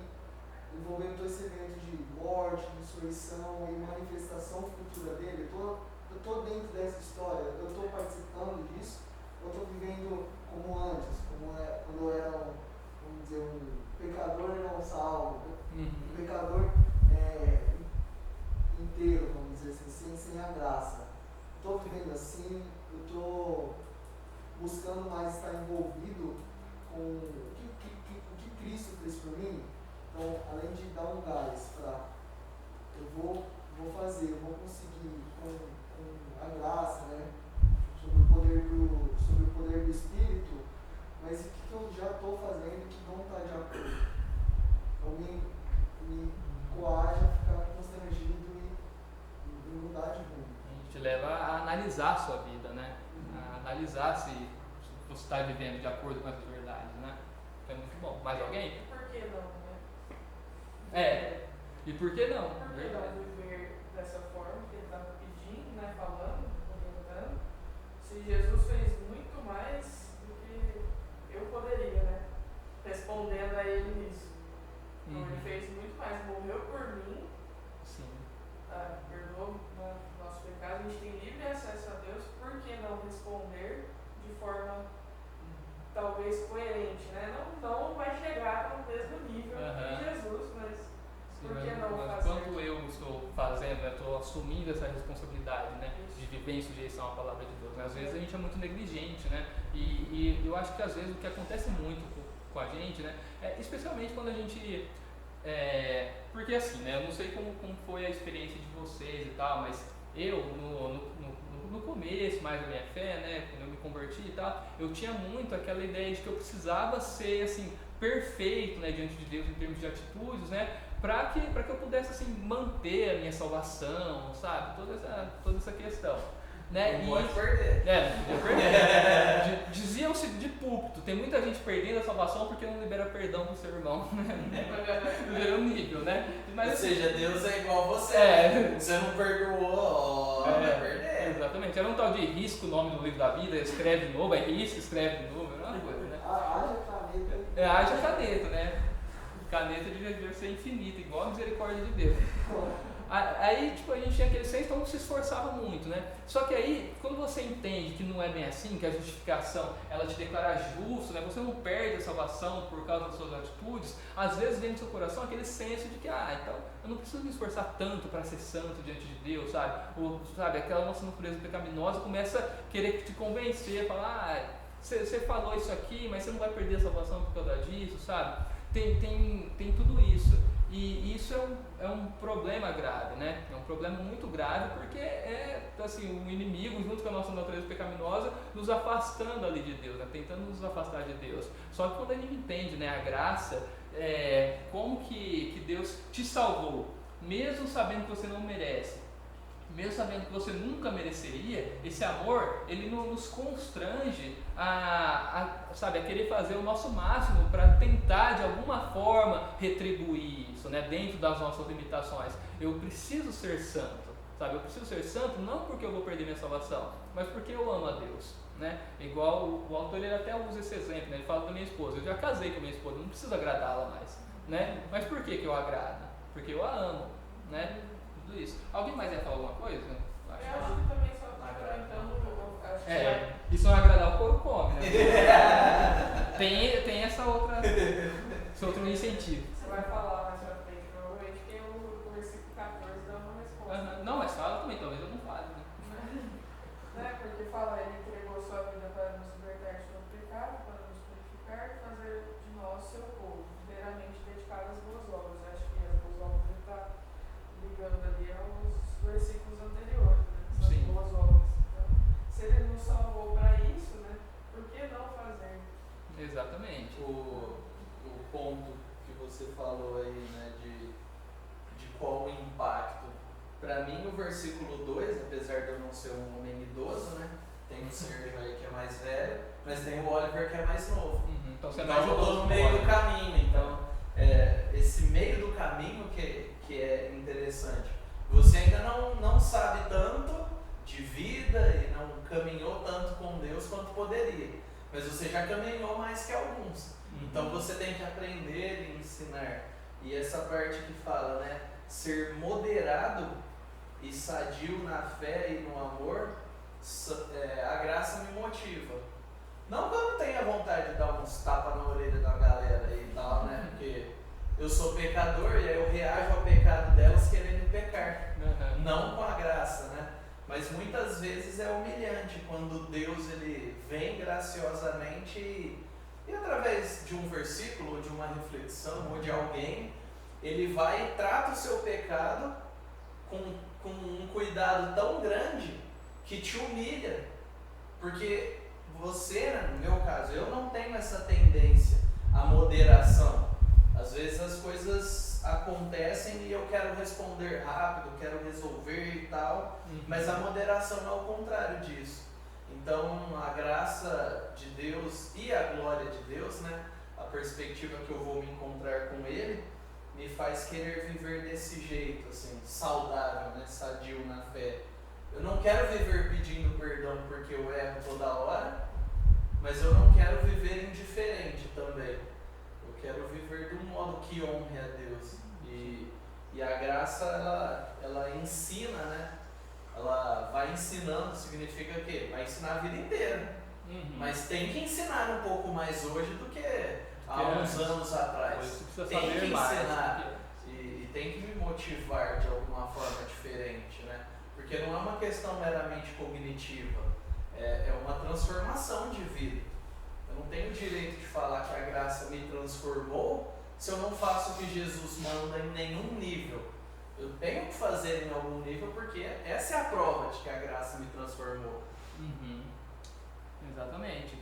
envolvendo todo esse evento de morte, ressurreição e manifestação futura dele. Eu estou dentro dessa história, eu estou participando disso, eu estou vivendo como antes, quando eu era, vamos dizer, um pecador não salvo, um pecador inteiro, vamos dizer assim, sem a graça. Estou vivendo assim, eu estou buscando mais estar envolvido com o que Cristo fez por mim. Então, além de dar um gás para eu vou fazer, eu vou conseguir com a graça, né, sobre o poder do Espírito, mas o que eu já estou fazendo que não está de acordo. Então me coage a ficar constrangido e mudar de rumo. A gente te leva a analisar a sua vida, né? A analisar se você está vivendo de acordo com essas verdades, né? É muito bom. Mais alguém? Por que não, né? E por que não? Por que não viver dessa forma que ele estava pedindo, né? Falando, perguntando, se Jesus fez muito mais do que eu poderia, né? Respondendo a ele nisso. Então ele fez muito mais, morreu por mim. Sim. Perdoou nosso pecado, a gente tem livre acesso a Deus, por que não responder de forma talvez coerente, né? Não vai chegar no mesmo nível de Jesus, mas por que não mas fazer? quanto eu estou fazendo, estou assumindo essa responsabilidade, né? De viver em sujeição à palavra de Deus, né? Às vezes a gente é muito negligente, né? E eu acho que às vezes o que acontece muito com a gente, né? Especialmente quando a gente... porque assim, né? Eu não sei como foi a experiência de vocês e tal, mas eu, no começo mais da minha fé, né? Quando eu me converti e tal, eu tinha muito aquela ideia de que eu precisava ser, assim, perfeito, né? Diante de Deus em termos de atitudes, né? Para que eu pudesse, assim, manter a minha salvação, sabe? Toda essa questão. Né? Não pode perder. Não podia perder. Diziam-se de púlpito, tem muita gente perdendo a salvação porque não libera perdão pro seu irmão. Libera um nível, né? Mas, ou seja, Deus é igual a você. Você não perdoou, vai perder. Exatamente. Era um tal de risca o nome do livro da vida, escreve de novo, risca, escreve de novo, era uma coisa, né? Haja caneta. Haja caneta, né? Caneta devia ser infinita, igual a misericórdia de Deus. Aí, tipo, a gente tinha aquele senso, então se esforçava muito, né? Só que aí, quando você entende que não é bem assim, que a justificação, ela te declara justo, né? Você não perde a salvação por causa das suas atitudes, às vezes vem no seu coração aquele senso de que, então, eu não preciso me esforçar tanto para ser santo diante de Deus, sabe? Ou, sabe, aquela nossa natureza pecaminosa começa a querer te convencer, falar, você falou isso aqui, mas você não vai perder a salvação por causa disso, sabe? Tem tudo isso. E isso é um problema grave, né? É um problema muito grave porque assim, o inimigo, junto com a nossa natureza pecaminosa, nos afastando ali de Deus, né? Tentando nos afastar de Deus. Só que quando a gente entende, né, a graça, como que Deus te salvou, mesmo sabendo que você não merece, mesmo sabendo que você nunca mereceria, esse amor, ele nos constrange sabe, a querer fazer o nosso máximo para tentar de alguma forma retribuir isso, né, dentro das nossas limitações. Eu preciso ser santo, sabe? Eu preciso ser santo não porque eu vou perder minha salvação, mas porque eu amo a Deus, né? Igual o autor, ele até usa esse exemplo, né? Ele fala da minha esposa. Eu já casei com a minha esposa, não preciso agradá-la mais, né? Mas por que eu agrado? Porque eu a amo, né? Tudo isso. Alguém mais ia falar alguma coisa? Eu acho que também só complementando, acho que isso não agradar o couro come, né? tem esse outro incentivo. você vai falar mais pra frente, provavelmente, porque o versículo 14 dá uma resposta. Não, mas fala também, talvez eu não fale, né? Né? Porque fala, ele entregou sua vida para nos libertar de todo pecado, para nos purificar e fazer de nós seu povo, inteiramente dedicado às boas obras. Eu acho que as boas obras ele está ligando ali aos versículos anteriores, né? São as boas obras. Então, se ele nos salvou para isso, né? Por que não fazer? Exatamente. O ponto que você falou aí, né, de qual o impacto. Para mim, o versículo 2, apesar de eu não ser um homem idoso, né, tem o Sérgio aí que é mais velho, mas tem o Oliver que é mais novo. Então você Então eu estou no meio do caminho. Então, esse meio do caminho que é interessante. Você ainda não sabe tanto de vida e não caminhou tanto com Deus quanto poderia, mas você já caminhou mais que alguns. Então você tem que aprender e ensinar. E essa parte que fala, né, ser moderado e sadio na fé e no amor, a graça me motiva. Não que eu não tenha vontade de dar uns tapas na orelha da galera e tal, né? Porque eu sou pecador e aí eu reajo ao pecado delas querendo pecar. Não com a graça, né? Mas muitas vezes é humilhante quando Deus ele vem graciosamente e através de um versículo, ou de uma reflexão, ou de alguém, ele vai e trata o seu pecado com um cuidado tão grande que te humilha. Porque você, no meu caso, eu não tenho essa tendência à moderação. Às vezes as coisas acontecem e eu quero responder rápido, quero resolver e tal, mas a moderação é o contrário disso. Então a graça de Deus e a glória de Deus, né, a perspectiva que eu vou me encontrar com Ele, me faz querer viver desse jeito, assim, saudável, né, sadio na fé. Eu não quero viver pedindo perdão porque eu erro toda hora, mas eu não quero viver indiferente também. Eu quero viver de um modo que honre a Deus. E a graça, ela ensina, né? Ela vai ensinando, significa o quê? Vai ensinar a vida inteira. Mas tem que ensinar um pouco mais hoje do que há uns anos atrás. Tem que ensinar e tem que me motivar de alguma forma diferente, né? Porque não é uma questão meramente cognitiva, é uma transformação de vida. Eu não tenho o direito de falar que a graça me transformou se eu não faço o que Jesus manda em nenhum nível. Eu tenho que fazer em algum nível porque essa é a prova de que a graça me transformou. Exatamente.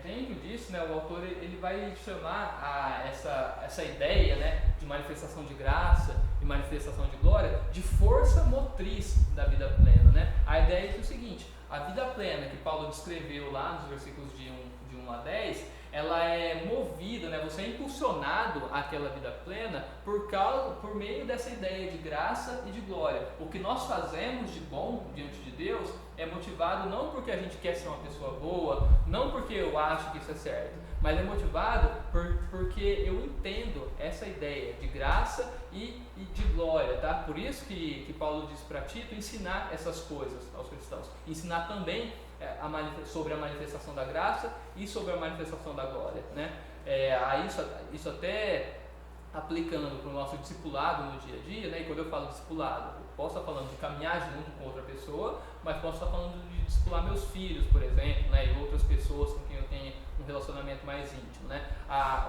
Dentro disso, né, o autor ele vai chamar essa ideia, né, de manifestação de graça e manifestação de glória de força motriz da vida plena, né? A ideia é que é o seguinte: a vida plena que Paulo descreveu lá nos versículos de 1 a 10, ela é movida, né? Você é impulsionado àquela vida plena por meio dessa ideia de graça e de glória. O que nós fazemos de bom diante de Deus é motivado não porque a gente quer ser uma pessoa boa, não porque eu acho que isso é certo, mas é motivado porque eu entendo essa ideia de graça e de glória, tá? Por isso que Paulo diz para Tito ensinar essas coisas aos cristãos, ensinar também sobre a manifestação da graça e sobre a manifestação da glória, né? Isso até aplicando para o nosso discipulado no dia a dia, né? E quando eu falo discipulado, eu posso estar falando de caminhar junto com outra pessoa, mas posso estar falando de discipular meus filhos, por exemplo, né? E outras pessoas com quem eu tenho um relacionamento mais íntimo, né?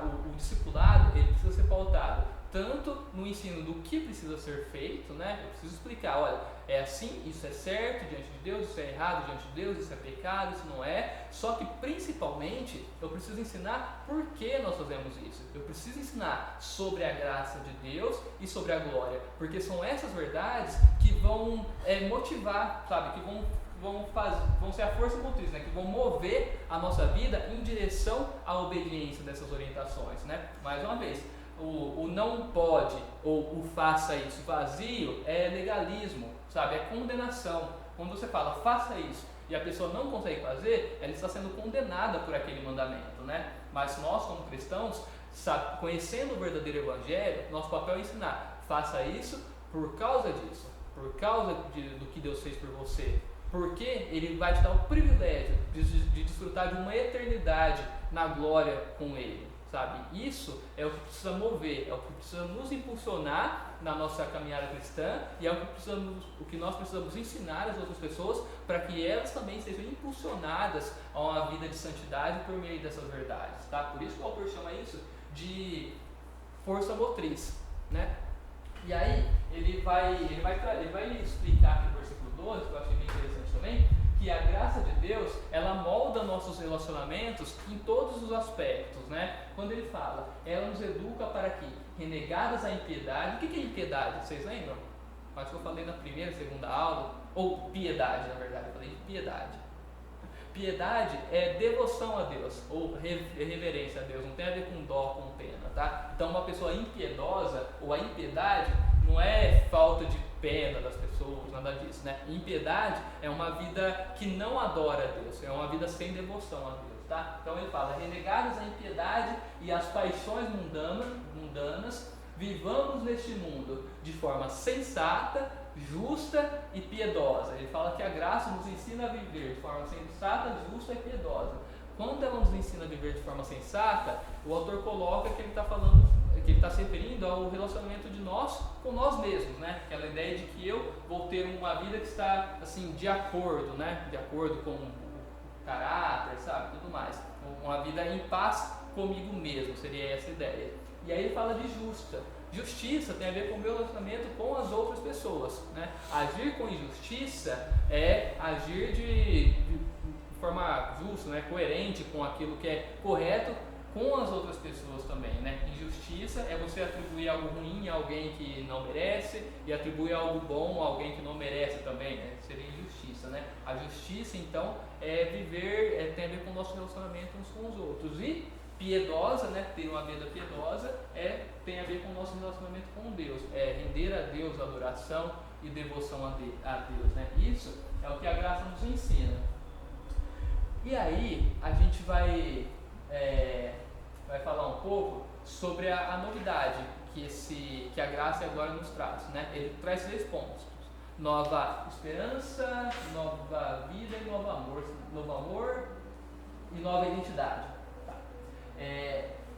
O discipulado, ele precisa ser pautado tanto no ensino do que precisa ser feito, né? Eu preciso explicar, olha, é assim, isso é certo diante de Deus, isso é errado diante de Deus, isso é pecado, isso não é. Só que principalmente eu preciso ensinar por que nós fazemos isso. Eu preciso ensinar sobre a graça de Deus e sobre a glória, porque são essas verdades que vão motivar, sabe? Que vão ser a força motriz, né? Que vão mover a nossa vida em direção à obediência dessas orientações, né? Mais uma vez, o não pode ou o faça isso vazio é legalismo, sabe? É condenação. Quando você fala faça isso e a pessoa não consegue fazer, ela está sendo condenada por aquele mandamento, né? Mas nós, como cristãos, conhecendo o verdadeiro evangelho, nosso papel é ensinar, faça isso por causa disso, por causa do que Deus fez por você, porque Ele vai te dar o privilégio de desfrutar de uma eternidade na glória com Ele, sabe? Isso é o que precisa mover, é o que precisa nos impulsionar na nossa caminhada cristã e é o que nós precisamos ensinar às outras pessoas para que elas também sejam impulsionadas a uma vida de santidade por meio dessas verdades, tá? Por isso que o autor chama isso de força motriz, né? E aí ele vai explicar aqui no versículo 12, que eu achei bem interessante também, que a graça de Deus, ela molda nossos relacionamentos em todos os aspectos, né? Quando ele fala, ela nos educa para que, renegadas a impiedade, o que é impiedade? Vocês lembram? Acho que eu falei na primeira, segunda aula, ou piedade, na verdade, eu falei de piedade. Piedade é devoção a Deus, ou reverência a Deus, não tem a ver com dó, com pena, tá? Então uma pessoa impiedosa, ou a impiedade, não é falta de pena das pessoas, nada disso, né? Impiedade é uma vida que não adora a Deus, é uma vida sem devoção a Deus, tá? Então ele fala, renegados a impiedade e as paixões mundanas, vivamos neste mundo de forma sensata, justa e piedosa. Ele fala que a graça nos ensina a viver de forma sensata, justa e piedosa. Quando ela nos ensina a viver de forma sensata, o autor coloca que ele está falando, que ele está se referindo ao relacionamento de nós com nós mesmos, né? Aquela ideia de que eu vou ter uma vida que está assim de acordo, né? De acordo com o caráter, sabe, tudo mais. Uma vida em paz comigo mesmo, seria essa a ideia. E aí ele fala de justa. Justiça tem a ver com o meu relacionamento com as outras pessoas, né? Agir com injustiça é agir de forma justa, né? Coerente com aquilo que é correto com as outras pessoas também, né? Injustiça é você atribuir algo ruim a alguém que não merece e atribuir algo bom a alguém que não merece também, né? Seria injustiça, né? A justiça, então, tem a ver com o nosso relacionamento uns com os outros. E piedosa, né? Ter uma vida piedosa tem a ver com o nosso relacionamento com Deus, render a Deus adoração e devoção a Deus, né? Isso é o que a graça nos ensina. E aí a gente vai falar um pouco sobre a novidade que a graça agora nos traz, né? Ele traz 3 pontos: nova esperança, nova vida e novo amor e nova identidade.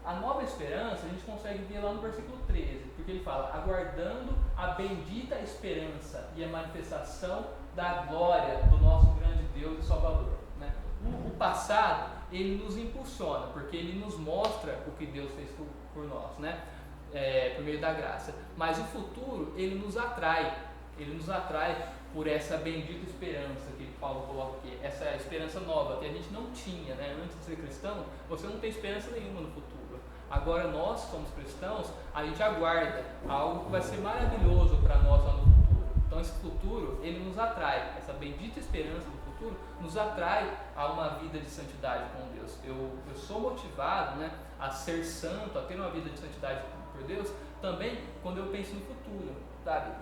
A nova esperança a gente consegue ver lá no versículo 13, porque ele fala, aguardando a bendita esperança e a manifestação da glória do nosso grande Deus e Salvador, né? O passado, ele nos impulsiona, porque ele nos mostra o que Deus fez por nós, né? Por meio da graça. Mas o futuro, ele nos atrai por essa bendita esperança que Paulo coloca aqui, essa esperança nova que a gente não tinha, né? Antes de ser cristão, você não tem esperança nenhuma no futuro. Agora nós, somos cristãos, a gente aguarda algo que vai ser maravilhoso para nós lá no futuro. Então esse futuro, ele nos atrai, essa bendita esperança do futuro nos atrai a uma vida de santidade com Deus. Eu sou motivado, né, a ser santo, a ter uma vida de santidade por Deus, também quando eu penso no futuro, sabe?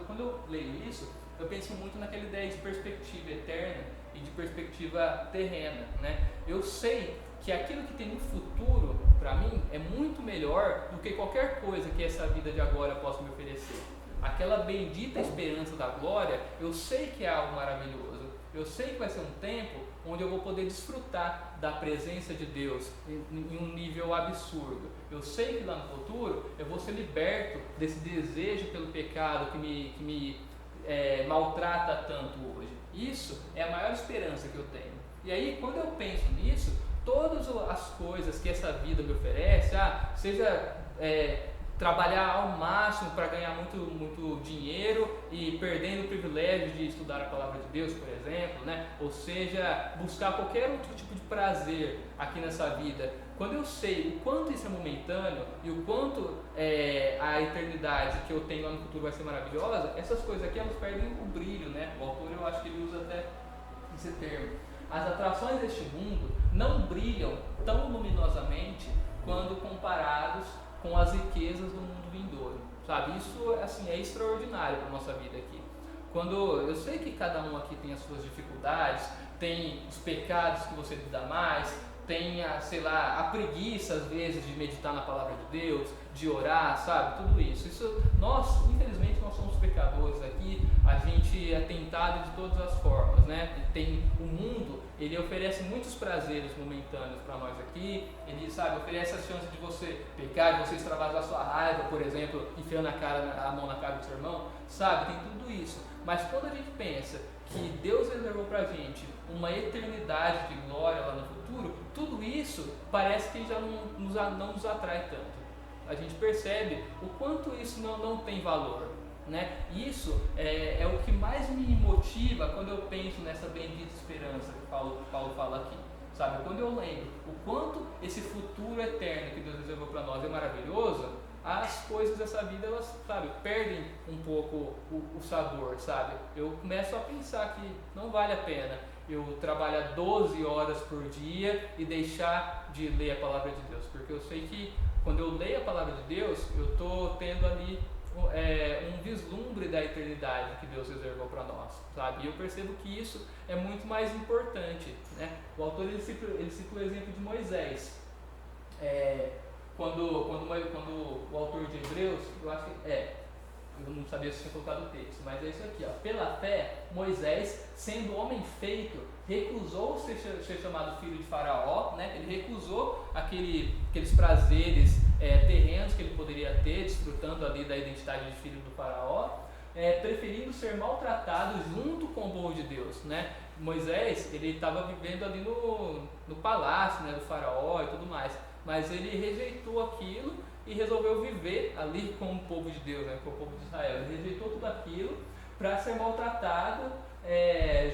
Quando eu leio isso, eu penso muito naquela ideia de perspectiva eterna e de perspectiva terrena, né? Eu sei que aquilo que tem no futuro, para mim, é muito melhor do que qualquer coisa que essa vida de agora possa me oferecer. Aquela bendita esperança da glória, eu sei que é algo maravilhoso. Eu sei que vai ser um tempo onde eu vou poder desfrutar da presença de Deus em um nível absurdo. Eu sei que lá no futuro eu vou ser liberto desse desejo pelo pecado que me maltrata tanto hoje. Isso é a maior esperança que eu tenho. E aí, quando eu penso nisso, todas as coisas que essa vida me oferece, seja trabalhar ao máximo para ganhar muito dinheiro e perdendo o privilégio de estudar a palavra de Deus, por exemplo, né? Ou seja, buscar qualquer outro tipo de prazer aqui nessa vida. Quando eu sei o quanto isso é momentâneo e o quanto a eternidade que eu tenho lá no futuro vai ser maravilhosa, essas coisas aqui elas perdem o brilho, né? O autor, eu acho que ele usa até esse termo. As atrações deste mundo não brilham tão luminosamente quando comparados com as riquezas do mundo vindouro, sabe? Isso assim, é extraordinário para a nossa vida aqui. Quando eu sei que cada um aqui tem as suas dificuldades, tem os pecados que você lida mais, tem a preguiça às vezes de meditar na palavra de Deus, de orar, sabe? Tudo isso. Nós, infelizmente, nós somos pecadores aqui, a gente é tentado de todas as formas, né? O mundo, ele oferece muitos prazeres momentâneos para nós aqui, ele, sabe, oferece a chance de você pecar, de você extravasar sua raiva, por exemplo, enfiando a mão na cara do seu irmão, sabe? Tem tudo isso. Mas quando a gente pensa que Deus reservou pra gente uma eternidade de glória lá no futuro, tudo isso parece que já não nos atrai tanto. A gente percebe o quanto isso não tem valor, né? Isso é o que mais me motiva quando eu penso nessa bendita esperança que Paulo fala aqui, sabe? Quando eu lembro o quanto esse futuro eterno que Deus reservou para nós é maravilhoso, as coisas dessa vida, elas, sabe, perdem um pouco o sabor, sabe? Eu começo a pensar que não vale a pena eu trabalhar 12 horas por dia e deixar de ler a palavra de Deus, porque eu sei que quando eu leio a palavra de Deus, eu estou tendo ali um vislumbre da eternidade que Deus reservou para nós, sabe? E eu percebo que isso é muito mais importante, né? O autor ele cita o exemplo de Moisés. Quando o autor de Hebreus, eu acho que eu não sabia se tinha colocado o texto, mas é isso aqui, ó. Pela fé, Moisés, sendo homem feito, recusou ser chamado filho de Faraó, né? Ele recusou aqueles prazeres terrenos que ele poderia ter, desfrutando ali da identidade de filho do Faraó, preferindo ser maltratado junto com o povo de Deus, né? Moisés, ele estava vivendo ali no palácio, né, do Faraó e tudo mais, mas ele rejeitou aquilo e resolveu viver ali com o povo de Deus, né, com o povo de Israel. Ele rejeitou tudo aquilo para ser maltratado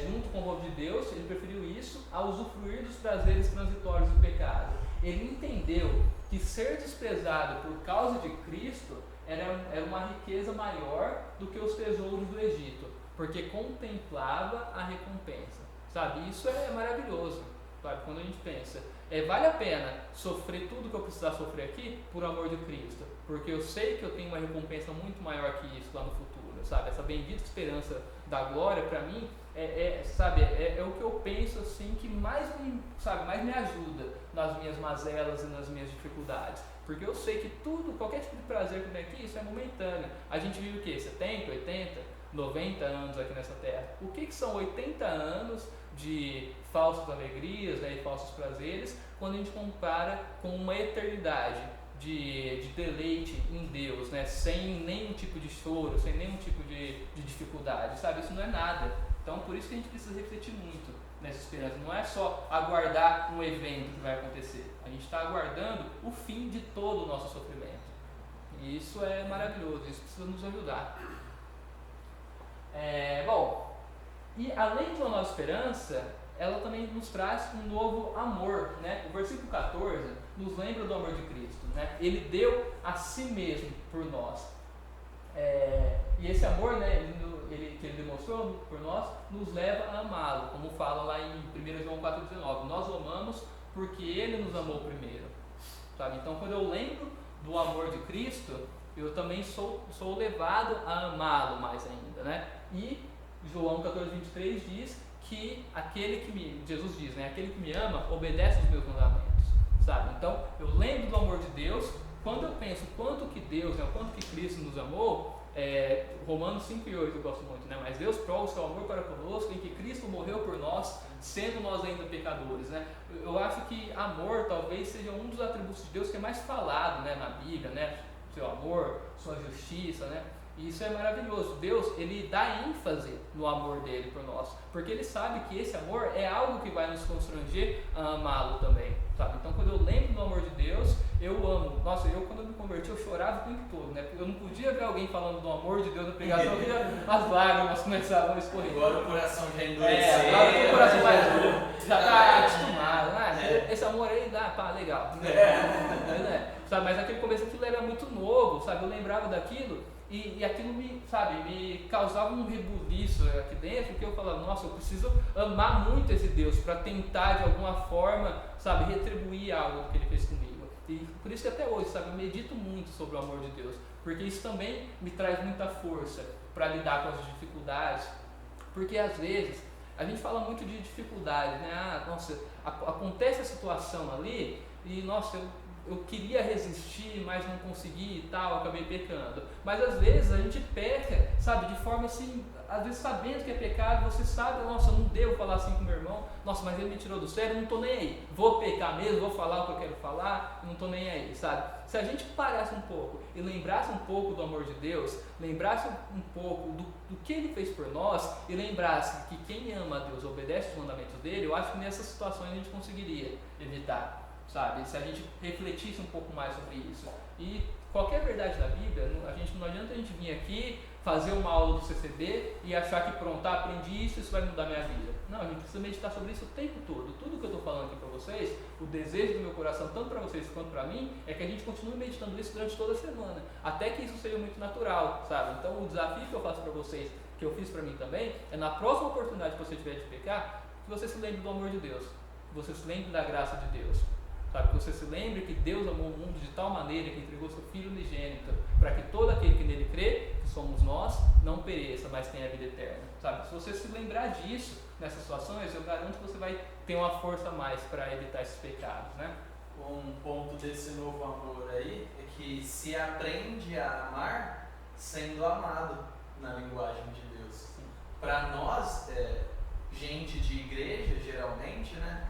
junto com o povo de Deus. Ele preferiu isso a usufruir dos prazeres transitórios do pecado. Ele entendeu que ser desprezado por causa de Cristo era uma riqueza maior do que os tesouros do Egito, porque contemplava a recompensa, sabe? Isso é maravilhoso, sabe? Quando a gente pensa, vale a pena sofrer tudo que eu precisar sofrer aqui por amor de Cristo, porque eu sei que eu tenho uma recompensa muito maior que isso lá no futuro, sabe? Essa bendita esperança da glória, para mim, é o que eu penso assim que mais me ajuda nas minhas mazelas e nas minhas dificuldades, porque eu sei que qualquer tipo de prazer que eu tenho aqui, isso é momentâneo. A gente vive o quê? 70, 80, 90 anos aqui nessa terra. O que são 80 anos de falsas alegrias, né, e falsos prazeres, quando a gente compara com uma eternidade de deleite em Deus, né, sem nenhum tipo de choro, sem nenhum tipo de dificuldade, sabe? Isso não é nada. Então, por isso que a gente precisa refletir muito nessa esperança. Não é só aguardar um evento que vai acontecer. A gente está aguardando o fim de todo o nosso sofrimento. E isso é maravilhoso, isso precisa nos ajudar. Bom, e além de uma nova esperança, ela também nos traz um novo amor, né? O versículo 14 nos lembra do amor de Cristo, né? Ele deu a si mesmo por nós. E esse amor, né, que ele demonstrou por nós, nos leva a amá-lo, como fala lá em 1 João 4,19. Nós o amamos porque ele nos amou primeiro, sabe? Então, quando eu lembro do amor de Cristo, eu também sou levado a amá-lo mais ainda, né? E João 14,23 diz que Jesus diz, né? Aquele que me ama obedece os meus mandamentos, sabe? Então, eu lembro do amor de Deus. Quando eu penso quanto que Deus, né, quanto que Cristo nos amou, Romanos 5,8 eu gosto muito, né? Mas Deus prova o seu amor para conosco em que Cristo morreu por nós, sendo nós ainda pecadores, né? Eu acho que amor talvez seja um dos atributos de Deus que é mais falado, né, na Bíblia, né? Seu amor, sua justiça, né? E isso é maravilhoso. Deus, ele dá ênfase no amor dele por nós, porque ele sabe que esse amor é algo que vai nos constranger a amá-lo também, sabe? Então, quando eu lembro do amor de Deus, eu amo. Nossa, eu quando eu me converti, eu chorava o tempo todo, né? Eu não podia ver alguém falando do amor de Deus na pregação, eu via as lágrimas começavam a escorrer. Agora o coração já endureceu. Agora o coração já está acostumado, né? Esse amor aí dá, pá, legal. Sabe? Mas naquele começo aquilo era muito novo, sabe? Eu lembrava daquilo. E aquilo me causava um rebuliço aqui dentro, que eu falava, nossa, eu preciso amar muito esse Deus para tentar de alguma forma, sabe, retribuir algo que ele fez comigo. E por isso que até hoje, sabe, eu medito muito sobre o amor de Deus, porque isso também me traz muita força para lidar com as dificuldades, porque às vezes a gente fala muito de dificuldade, né? Nossa, acontece a situação ali e, nossa, eu queria resistir, mas não consegui e tal, acabei pecando. Mas às vezes a gente peca, sabe, de forma assim, às vezes sabendo que é pecado, você sabe, nossa, eu não devo falar assim com meu irmão, nossa, mas ele me tirou do sério, eu não estou nem aí, vou pecar mesmo, vou falar o que eu quero falar, não estou nem aí, sabe? Se a gente parasse um pouco e lembrasse um pouco do amor de Deus, lembrasse um pouco do que ele fez por nós e lembrasse que quem ama a Deus obedece os mandamentos dele, eu acho que nessas situações a gente conseguiria evitar. Sabe, se a gente refletisse um pouco mais sobre isso. E qualquer verdade da Bíblia, não adianta a gente vir aqui, fazer uma aula do CCB e achar que pronto, aprendi isso vai mudar minha vida. Não, a gente precisa meditar sobre isso o tempo todo. Tudo que eu estou falando aqui para vocês, o desejo do meu coração, tanto para vocês quanto para mim, é que a gente continue meditando isso durante toda a semana, até que isso seja muito natural, sabe? Então o desafio que eu faço para vocês, que eu fiz para mim também, é na próxima oportunidade que você tiver de pecar, que você se lembre do amor de Deus, que você se lembre da graça de Deus. Sabe, que você se lembre que Deus amou o mundo de tal maneira que entregou seu Filho unigênito para que todo aquele que nele crê, que somos nós, não pereça, mas tenha a vida eterna. Sabe, se você se lembrar disso nessas situações, eu garanto que você vai ter uma força a mais para evitar esses pecados, né? Um ponto desse novo amor aí é que se aprende a amar sendo amado na linguagem de Deus. Para nós, gente de igreja, geralmente, né?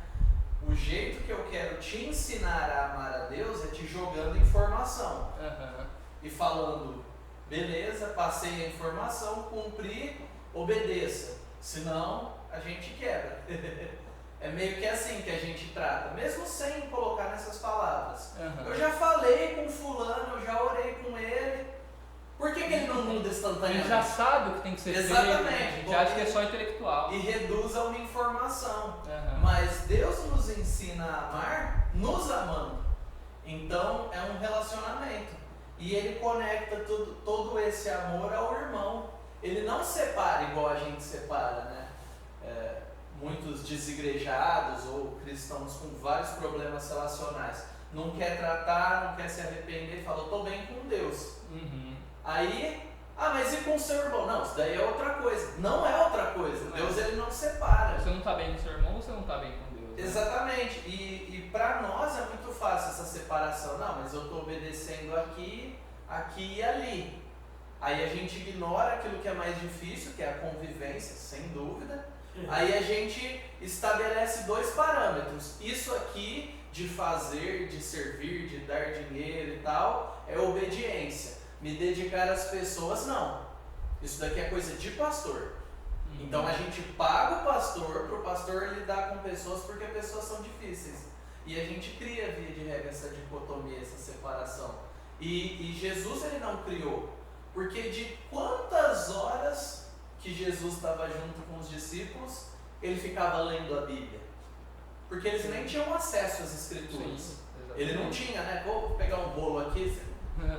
O jeito que eu quero te ensinar a amar a Deus é te jogando informação. E falando, beleza, passei a informação, cumpri, obedeça. Senão, a gente quebra. É meio que assim que a gente trata, mesmo sem colocar nessas palavras. Eu já falei com fulano, eu já orei com ele. Por que ele não muda instantaneamente? Ele já sabe o que tem que ser feito. Exatamente. A gente acha que é só intelectual. E reduz a uma informação. Mas Deus nos ensina a amar nos amando. Então é um relacionamento. E ele conecta todo esse amor ao irmão. Ele não separa igual a gente separa, né? Muitos desigrejados ou cristãos com vários problemas relacionais. Não quer tratar, não quer se arrepender, fala, eu estou bem com Deus. Aí, mas e com o seu irmão? Não, isso daí é outra coisa. Não é outra coisa. Deus ele não separa. Você não está bem com o seu irmão, você não está bem com Deus. Né? Exatamente. E para nós é muito fácil essa separação. Não, mas eu estou obedecendo aqui e ali. Aí a gente ignora aquilo que é mais difícil, que é a convivência, sem dúvida. Aí a gente estabelece dois parâmetros. Isso aqui de fazer, de servir, de dar dinheiro e tal, é obediência. Me dedicar às pessoas, não. Isso daqui é coisa de pastor. Então a gente paga o pastor para o pastor lidar com pessoas porque as pessoas são difíceis. E a gente cria, via de regra, essa dicotomia, essa separação. E Jesus ele não criou. Porque de quantas horas que Jesus estava junto com os discípulos, ele ficava lendo a Bíblia? Porque eles nem tinham acesso às escrituras. Ele não tinha, né? Vou pegar um bolo aqui,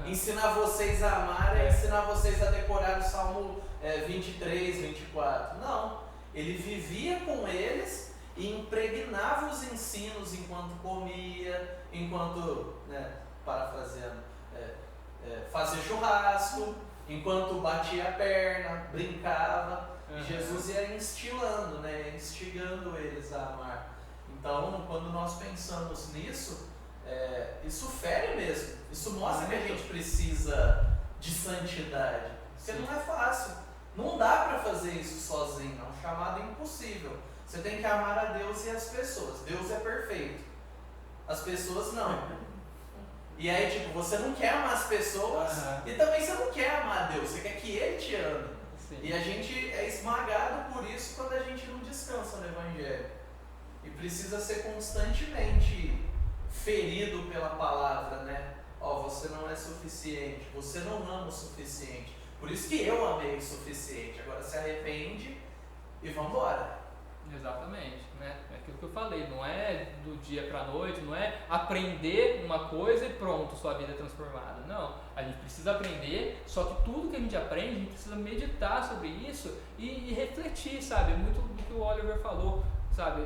ensinar vocês a amar é ensinar vocês a decorar o Salmo 23, 24. Não. Ele vivia com eles e impregnava os ensinos enquanto comia, enquanto, parafraseando, fazia churrasco, enquanto batia a perna, brincava. E Jesus ia instilando, instigando eles a amar. Então, quando nós pensamos nisso, isso fere mesmo. Isso mostra que a gente precisa de santidade. Porque não é fácil. Não dá para fazer isso sozinho. É um chamado impossível. Você tem que amar a Deus e as pessoas. Deus é perfeito. As pessoas não. E aí, tipo, você não quer amar as pessoas e também você não quer amar a Deus, você quer que Ele te ame. Sim. E a gente é esmagado por isso quando a gente não descansa no Evangelho. E precisa ser constantemente ferido pela palavra, né? Ó, você não é suficiente, você não ama o suficiente. Por isso que eu amei o suficiente. Agora se arrepende e vamos embora. Exatamente, né? É aquilo que eu falei, não é do dia para a noite, não é aprender uma coisa e pronto, sua vida é transformada. Não, a gente precisa aprender, só que tudo que a gente aprende, a gente precisa meditar sobre isso e refletir, sabe? Muito do que o Oliver falou, sabe?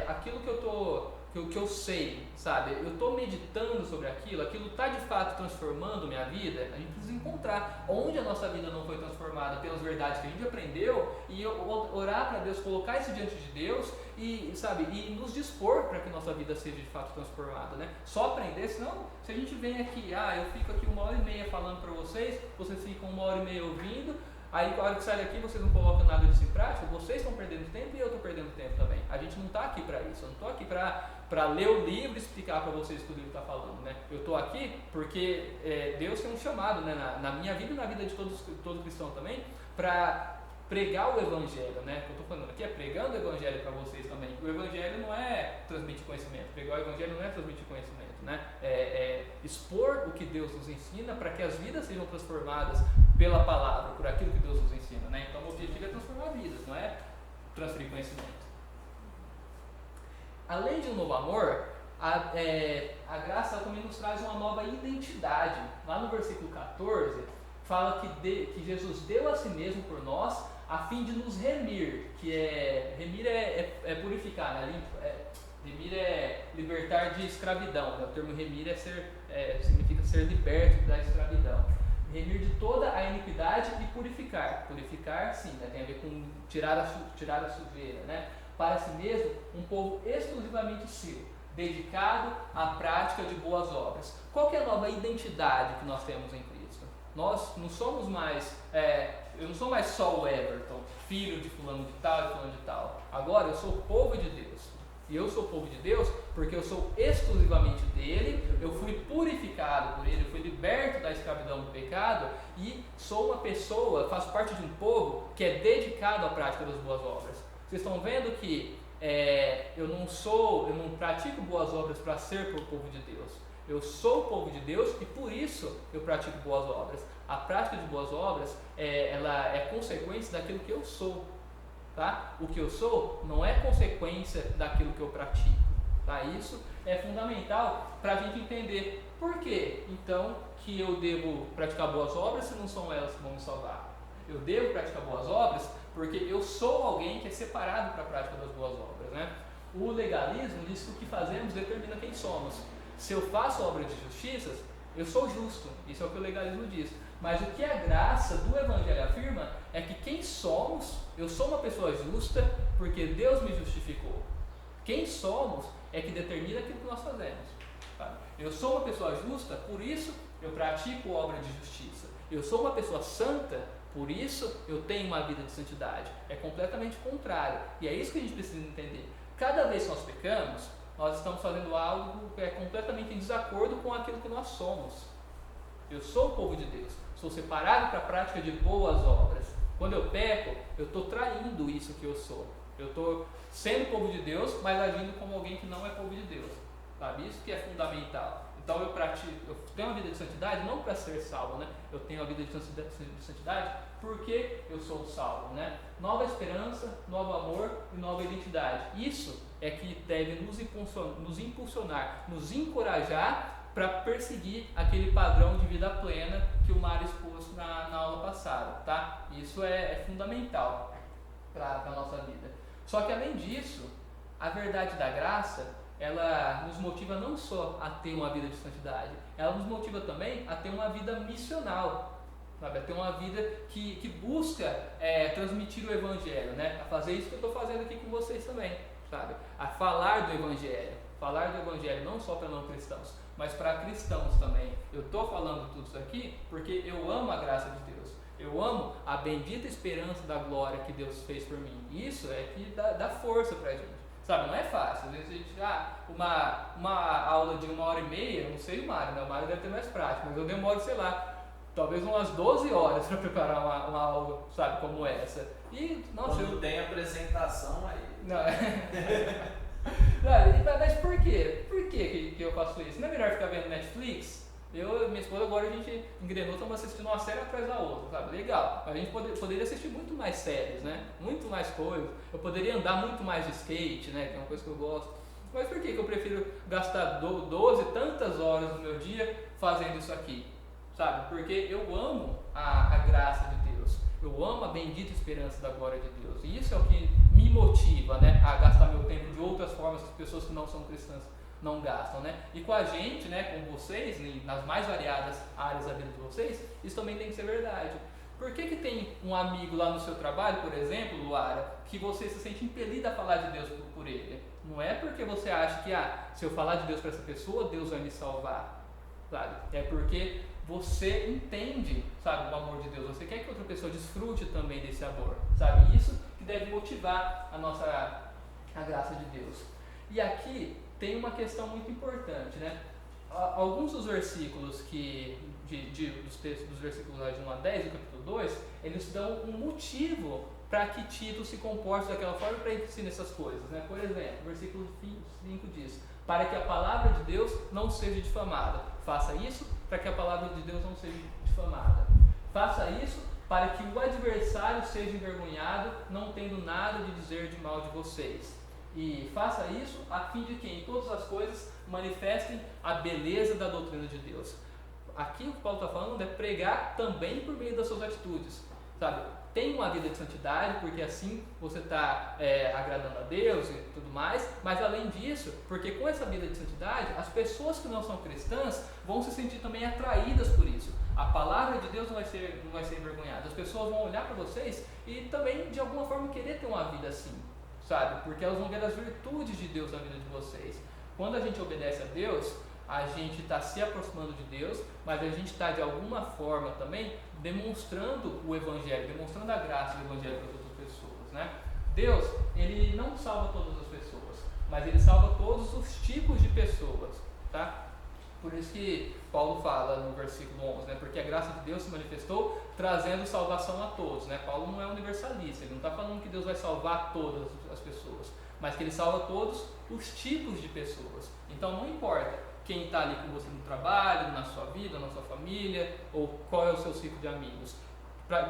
Aquilo que eu sei, sabe? Eu estou meditando sobre aquilo está de fato transformando minha vida. A gente precisa encontrar onde a nossa vida não foi transformada pelas verdades que a gente aprendeu e orar para Deus, colocar isso diante de Deus e, sabe, e nos dispor para que nossa vida seja de fato transformada, né? Só aprender, senão, se a gente vem aqui, eu fico aqui 1h30 falando para vocês ficam 1h30 ouvindo. Aí, na hora que sai daqui, vocês não colocam nada disso em prática, vocês estão perdendo tempo e eu estou perdendo tempo também. A gente não está aqui para isso, eu não estou aqui para ler o livro e explicar para vocês o que o livro está falando, né? Eu estou aqui porque Deus tem um chamado, né, na minha vida e na vida de todo cristão também, para pregar o Evangelho, né? O que eu estou falando aqui é pregando o Evangelho para vocês também. O Evangelho não é transmitir conhecimento, pregar o Evangelho não é transmitir conhecimento, né? É expor o que Deus nos ensina para que as vidas sejam transformadas pela palavra, por aquilo que Deus nos ensina, né? Então o objetivo é transformar vidas, não é transferir conhecimento. Além de um novo amor, a graça também nos traz uma nova identidade. Lá no versículo 14, fala que Jesus deu a si mesmo por nós, a fim de nos remir, remir é purificar, né? Remir é libertar de escravidão, né? O termo remir significa ser liberto da escravidão. Remir de toda a iniquidade e purificar. Purificar, sim, né? Tem a ver com tirar a sujeira, né? Para si mesmo, um povo exclusivamente seu, dedicado à prática de boas obras. Qual que é a nova identidade que nós temos em Cristo? Nós não somos mais, eu não sou mais só o Everton, filho de fulano de tal e fulano de tal. Agora eu sou o povo de Deus. E eu sou o povo de Deus porque eu sou exclusivamente dele, eu fui purificado por ele, eu fui liberto da escravidão do pecado e sou uma pessoa, faço parte de um povo que é dedicado à prática das boas obras. Vocês estão vendo que eu não pratico boas obras para ser o povo de Deus. Eu sou o povo de Deus e por isso eu pratico boas obras. A prática de boas obras ela é consequência daquilo que eu sou. Tá? O que eu sou não é consequência daquilo que eu pratico. Tá? Isso é fundamental para a gente entender por que então que eu devo praticar boas obras se não são elas que vão me salvar. Eu devo praticar boas obras porque eu sou alguém que é separado para a prática das boas obras, né? O legalismo diz que o que fazemos determina quem somos. Se eu faço obras de justiça, eu sou justo. Isso é o que o legalismo diz. Mas o que a graça do Evangelho afirma é que quem somos, eu sou uma pessoa justa porque Deus me justificou. Quem somos é que determina aquilo que nós fazemos. Tá? Eu sou uma pessoa justa, por isso eu pratico obra de justiça. Eu sou uma pessoa santa, por isso eu tenho uma vida de santidade. É completamente contrário. E é isso que a gente precisa entender. Cada vez que nós pecamos, nós estamos fazendo algo que é completamente em desacordo com aquilo que nós somos. Eu sou o povo de Deus, sou separado para a prática de boas obras. Quando eu peco, eu estou traindo isso que eu sou. Eu estou sendo povo de Deus, mas agindo como alguém que não é povo de Deus. Sabe? Isso que é fundamental. Então eu tenho uma vida de santidade não para ser salvo, né? Eu tenho uma vida de santidade porque eu sou salvo, né? Nova esperança, novo amor e nova identidade. Isso é que deve nos impulsionar, nos encorajar para perseguir aquele padrão de vida plena que o Mário expôs na aula passada, tá? Isso é fundamental para a nossa vida. Só que além disso, a verdade da graça, ela nos motiva não só a ter uma vida de santidade, ela nos motiva também a ter uma vida missional, sabe? A ter uma vida que busca transmitir o Evangelho, né? A fazer isso que eu estou fazendo aqui com vocês também, sabe? A falar do Evangelho não só para não cristãos, mas para cristãos também. Eu estou falando tudo isso aqui porque eu amo a graça de Deus. Eu amo a bendita esperança da glória que Deus fez por mim. Isso é que dá força para a gente. sabe? Não é fácil. Às vezes a gente, uma aula de 1h30, eu não sei o Mário, né? O Mário deve ter mais prática, mas eu demoro, sei lá, talvez umas 12 horas para preparar uma aula, sabe, como essa. E, nossa, quando tem apresentação aí. Não, mas por quê? Por que eu faço isso? Não é melhor ficar vendo Netflix? Eu e minha esposa agora a gente engrenou, estamos assistindo uma série atrás da outra, sabe? Legal. A gente poderia assistir muito mais séries, né? Muito mais coisas. Eu poderia andar muito mais de skate, né? Que é uma coisa que eu gosto. Mas por que eu prefiro gastar 12 tantas horas do meu dia fazendo isso aqui? Sabe? Porque eu amo a graça de Deus. Eu amo a bendita esperança da glória de Deus. E isso é o que me motiva, né, a gastar meu tempo de outras formas que pessoas que não são cristãs não gastam, né? E com a gente, né, com vocês, nas mais variadas áreas da vida de vocês, isso também tem que ser verdade. Por que tem um amigo lá no seu trabalho, por exemplo, Luara, que você se sente impelido a falar de Deus por ele? Não é porque você acha que, se eu falar de Deus para essa pessoa, Deus vai me salvar, sabe? É porque você entende, sabe, o amor de Deus. Você quer que outra pessoa desfrute também desse amor, sabe? Isso que deve motivar a graça de Deus. E aqui tem uma questão muito importante, né? Alguns dos versículos dos textos dos versículos de 1 a 10 do capítulo 2, eles dão um motivo para que Tito se comporte daquela forma para ensinar essas coisas, né? Por exemplo, o versículo 5 diz: para que a palavra de Deus não seja difamada. Faça isso para que a palavra de Deus não seja difamada. Faça isso para que o adversário seja envergonhado, não tendo nada de dizer de mal de vocês. E faça isso a fim de que em todas as coisas manifestem a beleza da doutrina de Deus. Aqui o que Paulo está falando é pregar também por meio das suas atitudes, sabe? Tenha uma vida de santidade, porque assim você está agradando a Deus e tudo mais, mas além disso, porque com essa vida de santidade, as pessoas que não são cristãs vão se sentir também atraídas por isso. A palavra de Deus não vai ser envergonhada. As pessoas vão olhar para vocês e também de alguma forma querer ter uma vida assim, sabe? Porque elas vão ver as virtudes de Deus na vida de vocês. Quando a gente obedece a Deus, a gente está se aproximando de Deus, mas a gente está de alguma forma também demonstrando o Evangelho, demonstrando a graça do Evangelho para outras pessoas, né? Deus, Ele não salva todas as pessoas, mas Ele salva todos os tipos de pessoas, tá? Por isso que Paulo fala no versículo 11, né? Porque a graça de Deus se manifestou trazendo salvação a todos, né? Paulo não é universalista, ele não está falando que Deus vai salvar todas as pessoas, mas que Ele salva todos os tipos de pessoas. Então não importa quem está ali com você no trabalho, na sua vida, na sua família, ou qual é o seu ciclo de amigos.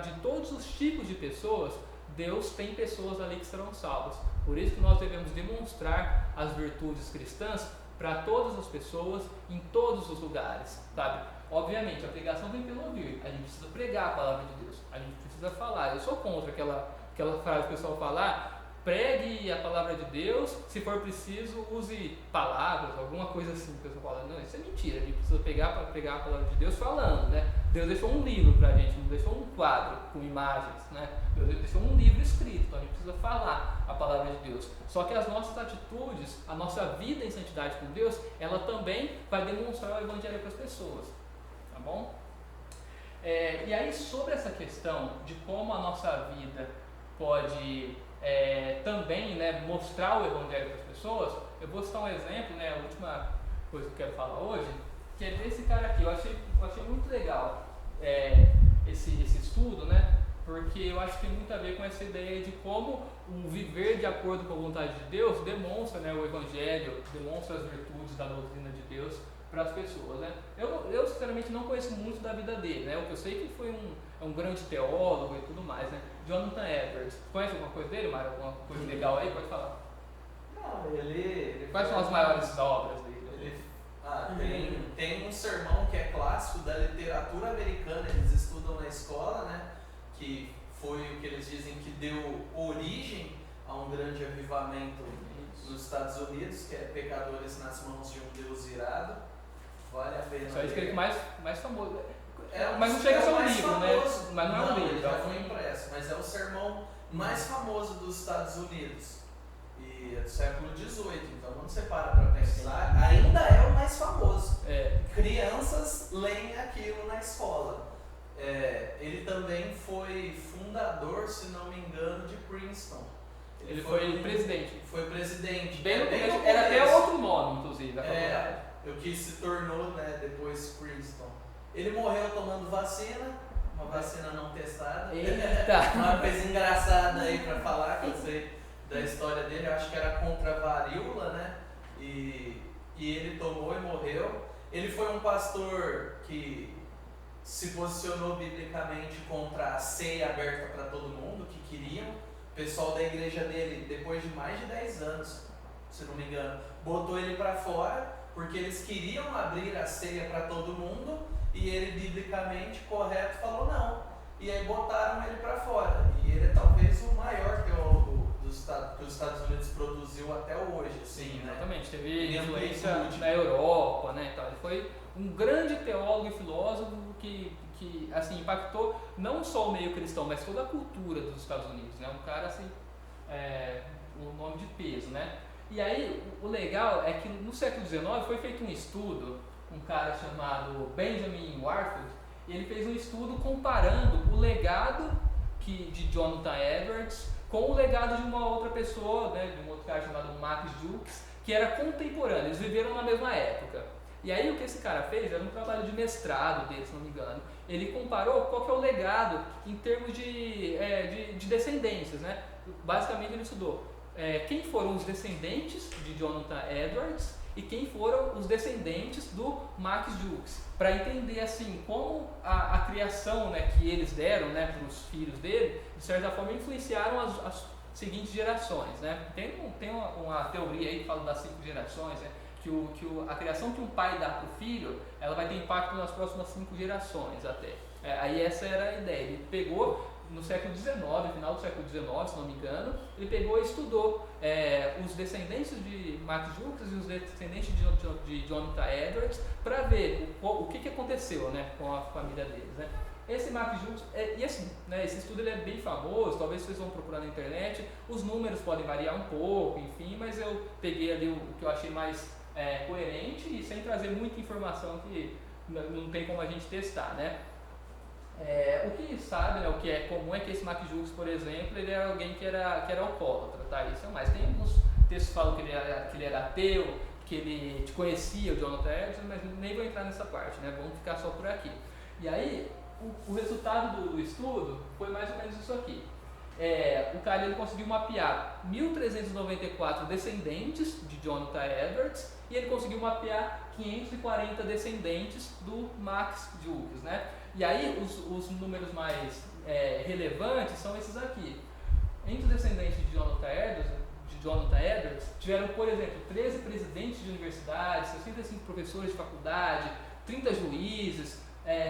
De todos os tipos de pessoas, Deus tem pessoas ali que serão salvas. Por isso que nós devemos demonstrar as virtudes cristãs para todas as pessoas, em todos os lugares, sabe? Obviamente, a pregação vem pelo ouvir. A gente precisa pregar a palavra de Deus. A gente precisa falar. Eu sou contra aquela frase que o pessoal fala: pregue a palavra de Deus, se for preciso, use palavras, alguma coisa assim. O pessoal fala: não, isso é mentira, a gente precisa pregar a palavra de Deus falando, né? Deus deixou um livro pra gente, não deixou um quadro com imagens, né? Deus deixou um livro escrito, então a gente precisa falar a palavra de Deus. Só que as nossas atitudes, a nossa vida em santidade com Deus, ela também vai demonstrar o Evangelho para as pessoas, tá bom? E aí, sobre essa questão de como a nossa vida pode também, né, mostrar o Evangelho para as pessoas, eu vou citar um exemplo, né, a última coisa que eu quero falar hoje, que é desse cara aqui. Eu achei muito legal esse estudo, né, porque eu acho que tem muito a ver com essa ideia de como o viver de acordo com a vontade de Deus demonstra, né, o Evangelho, demonstra as virtudes da doutrina de Deus para as pessoas, né. Eu sinceramente não conheço muito da vida dele, né, o que eu sei que foi um grande teólogo e tudo mais, né. Jonathan Edwards, conhece alguma coisa dele, Mário? Alguma coisa legal aí? Pode falar. Não, ele Quais são as maiores obras dele? Tem um sermão que é clássico da literatura americana, eles estudam na escola, né? Que foi o que eles dizem que deu origem a um grande avivamento nos Estados Unidos, que é Pecadores nas Mãos de um Deus Irado. Vale a pena. Só escrito mais famoso. Mas não chega a ser um livro, famoso, né? Mas não é um livro. Já foi impresso, mas é o sermão mais famoso dos Estados Unidos. E é do século XVIII, então quando você para pensar, ainda é o mais famoso. Crianças leem aquilo na escola. Ele também foi fundador, se não me engano, de Princeton. Ele foi presidente. Foi presidente. Bem no Bem no começo, era até começo. outro nome, inclusive, a faculdade. O que se tornou, né, depois Princeton. Ele morreu tomando vacina, uma vacina não testada. Eita! Uma coisa engraçada aí pra falar, que eu sei da história dele, eu acho que era contra a varíola, né? E ele tomou e morreu. Ele foi um pastor que se posicionou biblicamente contra a ceia aberta para todo mundo, que queriam. O pessoal da igreja dele, depois de mais de 10 anos, se não me engano, botou ele para fora, porque eles queriam abrir a ceia para todo mundo, e ele, biblicamente correto, falou não. E aí botaram ele para fora. E ele é talvez o maior teólogo que os Estados Unidos produziu até hoje. Assim, né? Exatamente. Teve Em influência amplitude. na Europa, né? Então, ele foi um grande teólogo e filósofo que assim, impactou não só o meio cristão, mas toda a cultura dos Estados Unidos, né? Um cara assim, um nome de peso, né? E aí, o legal é que no século XIX foi feito um estudo, um cara chamado Benjamin Warfield, e ele fez um estudo comparando o legado de Jonathan Edwards com o legado de uma outra pessoa, né, de um outro cara chamado Max Jukes, que era contemporâneo, eles viveram na mesma época. E aí o que esse cara fez era um trabalho de mestrado dele, se não me engano. Ele comparou qual que é o legado em termos de descendências, né? Basicamente ele estudou quem foram os descendentes de Jonathan Edwards e quem foram os descendentes do Max Jukes, para entender assim como a criação, né, que eles deram, né, para os filhos dele, de certa forma influenciaram as seguintes gerações, né? Tem uma teoria aí que fala das 5 gerações, né? A criação que um pai dá para o filho, ela vai ter impacto nas próximas 5 gerações até. Aí essa era a ideia. Ele pegou no século XIX, final do século XIX, se não me engano, ele pegou e estudou os descendentes de Max Jukes e os descendentes de Jonathan Edwards para ver o que aconteceu, né, com a família deles, né? Esse Max Jukes, e assim, né, esse estudo ele é bem famoso, talvez vocês vão procurar na internet, os números podem variar um pouco, enfim, mas eu peguei ali o que eu achei mais coerente e sem trazer muita informação que não tem como a gente testar, né? O que sabe, né, o que é comum é que esse Max Jukes, por exemplo, ele era alguém que era alcoólatra, tá? Isso é mais. Tem alguns textos que falam que ele era ateu, que ele conhecia o Jonathan Edwards, mas nem vou entrar nessa parte, né? Vamos ficar só por aqui. E aí, o resultado do estudo foi mais ou menos isso aqui. O cara ele conseguiu mapear 1.394 descendentes de Jonathan Edwards e ele conseguiu mapear 540 descendentes do Max Jukes, né? E aí os números mais relevantes são esses aqui. Entre os descendentes de Jonathan Edwards, tiveram, por exemplo, 13 presidentes de universidades, 65 professores de faculdade, 30 juízes,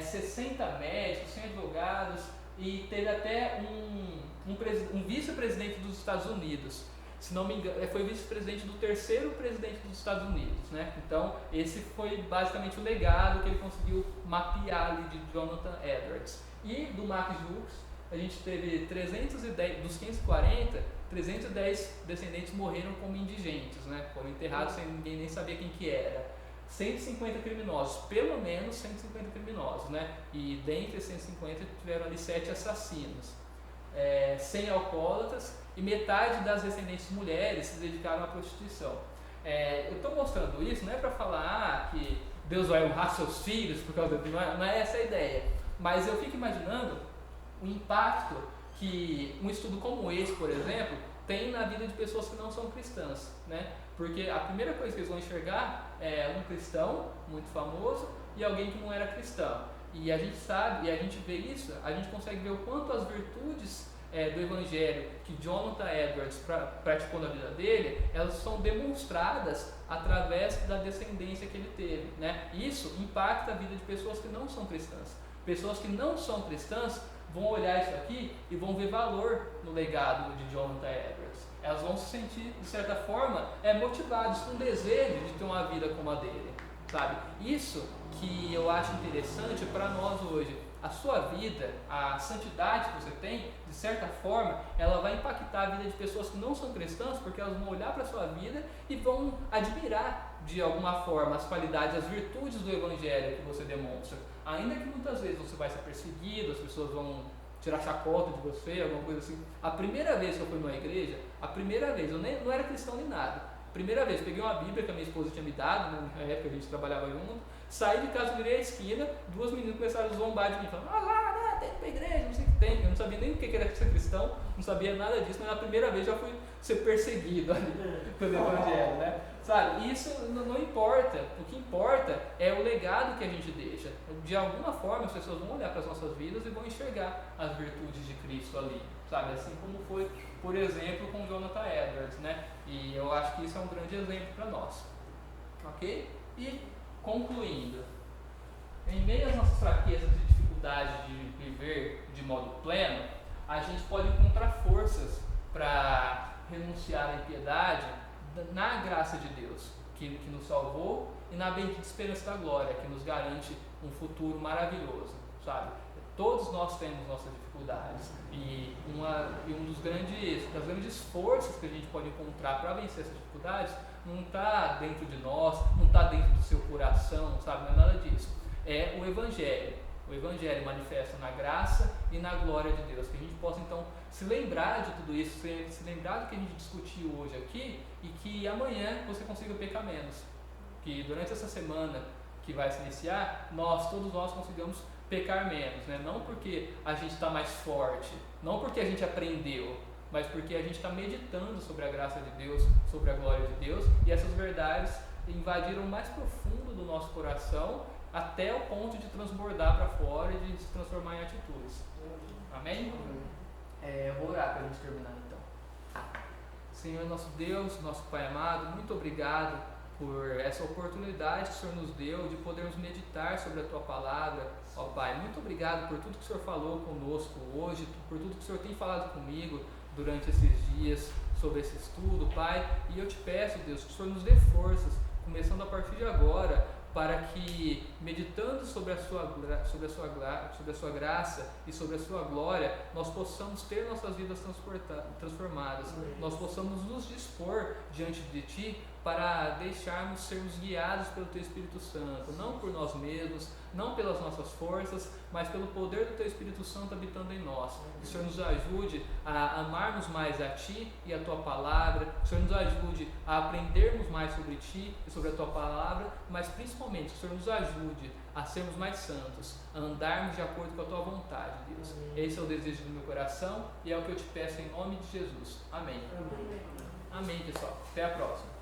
60 médicos, 100 advogados e teve até um vice-presidente dos Estados Unidos. Se não me engano, foi vice-presidente do 3º presidente dos Estados Unidos, né? Então, esse foi basicamente o legado que ele conseguiu mapear ali de Jonathan Edwards. E do Max Jukes, a gente teve 310, dos 540, 310 descendentes morreram como indigentes, né? Foram enterrados sem ninguém nem saber quem que era. 150 criminosos, pelo menos 150 criminosos, né? E dentre esses 150 tiveram ali 7 assassinos. 100 alcoólatras e metade das descendentes mulheres se dedicaram à prostituição. Eu estou mostrando isso não é para falar que Deus vai honrar seus filhos por causa não é essa a ideia, mas eu fico imaginando o impacto que um estudo como esse, por exemplo, tem na vida de pessoas que não são cristãs, né? Porque a primeira coisa que eles vão enxergar é um cristão muito famoso e alguém que não era cristão. E a gente sabe, e a gente vê isso, a gente consegue ver o quanto as virtudes do Evangelho que Jonathan Edwards praticou na vida dele, elas são demonstradas através da descendência que ele teve, né? Isso impacta a vida de pessoas que não são cristãs. Pessoas que não são cristãs vão olhar isso aqui e vão ver valor no legado de Jonathan Edwards. Elas vão se sentir, de certa forma, motivadas com desejo de ter uma vida como a dele, sabe? Isso que eu acho interessante para nós hoje. A sua vida, a santidade que você tem, de certa forma, ela vai impactar a vida de pessoas que não são cristãs, porque elas vão olhar para a sua vida e vão admirar, de alguma forma, as qualidades, as virtudes do Evangelho que você demonstra. Ainda que muitas vezes você vai ser perseguido, as pessoas vão tirar chacota de você, alguma coisa assim. A primeira vez que eu fui numa igreja, eu não era cristão nem nada. Primeira vez, peguei uma Bíblia que a minha esposa tinha me dado, né, na época a gente trabalhava junto, saí de casa, virei a esquina, 2 meninas começaram a zombar de mim, falando, tem que ir pra igreja, não sei o que tem. Eu não sabia nem o que era ser cristão, não sabia nada disso, mas na primeira vez já fui ser perseguido ali pelo Evangelho, né? Sabe, isso não importa, o que importa é o legado que a gente deixa. De alguma forma as pessoas vão olhar para as nossas vidas e vão enxergar as virtudes de Cristo ali, sabe? Assim como foi, por exemplo, com Jonathan Edwards, né? E eu acho que isso é um grande exemplo para nós, ok? E concluindo, em meio às nossas fraquezas e dificuldades de viver de modo pleno, a gente pode encontrar forças para renunciar à impiedade na graça de Deus, que nos salvou, e na bendita esperança da glória, que nos garante um futuro maravilhoso, sabe? Todos nós temos nossas dificuldades, e das grandes forças que a gente pode encontrar para vencer essas dificuldades não está dentro de nós, não está dentro do seu coração, sabe? Não é nada disso. É o Evangelho. O Evangelho manifesta na graça e na glória de Deus. Que a gente possa então se lembrar de tudo isso, se lembrar do que a gente discutiu hoje aqui, e que amanhã você consiga pecar menos. Que durante essa semana que vai se iniciar, todos nós consigamos pecar menos, né? Não porque a gente está mais forte, não porque a gente aprendeu, mas porque a gente está meditando sobre a graça de Deus, sobre a glória de Deus, e essas verdades invadiram o mais profundo do nosso coração, até o ponto de transbordar para fora e de se transformar em atitudes. Amém? Eu vou orar para a gente terminar então. Senhor nosso Deus, nosso Pai amado, muito obrigado por essa oportunidade que o Senhor nos deu de podermos meditar sobre a Tua Palavra, ó Pai. Muito obrigado por tudo que o Senhor falou conosco hoje, por tudo que o Senhor tem falado comigo durante esses dias sobre esse estudo, Pai. E eu te peço, Deus, que o Senhor nos dê forças, começando a partir de agora, para que, meditando sobre a sua graça e sobre a sua glória, nós possamos ter nossas vidas transformadas, nós possamos nos dispor diante de Ti para deixarmos sermos guiados pelo Teu Espírito Santo, não por nós mesmos, não pelas nossas forças, mas pelo poder do Teu Espírito Santo habitando em nós. Que o Senhor nos ajude a amarmos mais a Ti e a Tua Palavra, que o Senhor nos ajude a aprendermos mais sobre Ti e sobre a Tua Palavra, mas principalmente que o Senhor nos ajude a sermos mais santos, a andarmos de acordo com a Tua vontade, Deus. Esse é o desejo do meu coração e é o que eu te peço em nome de Jesus. Amém. Amém, pessoal. Até a próxima.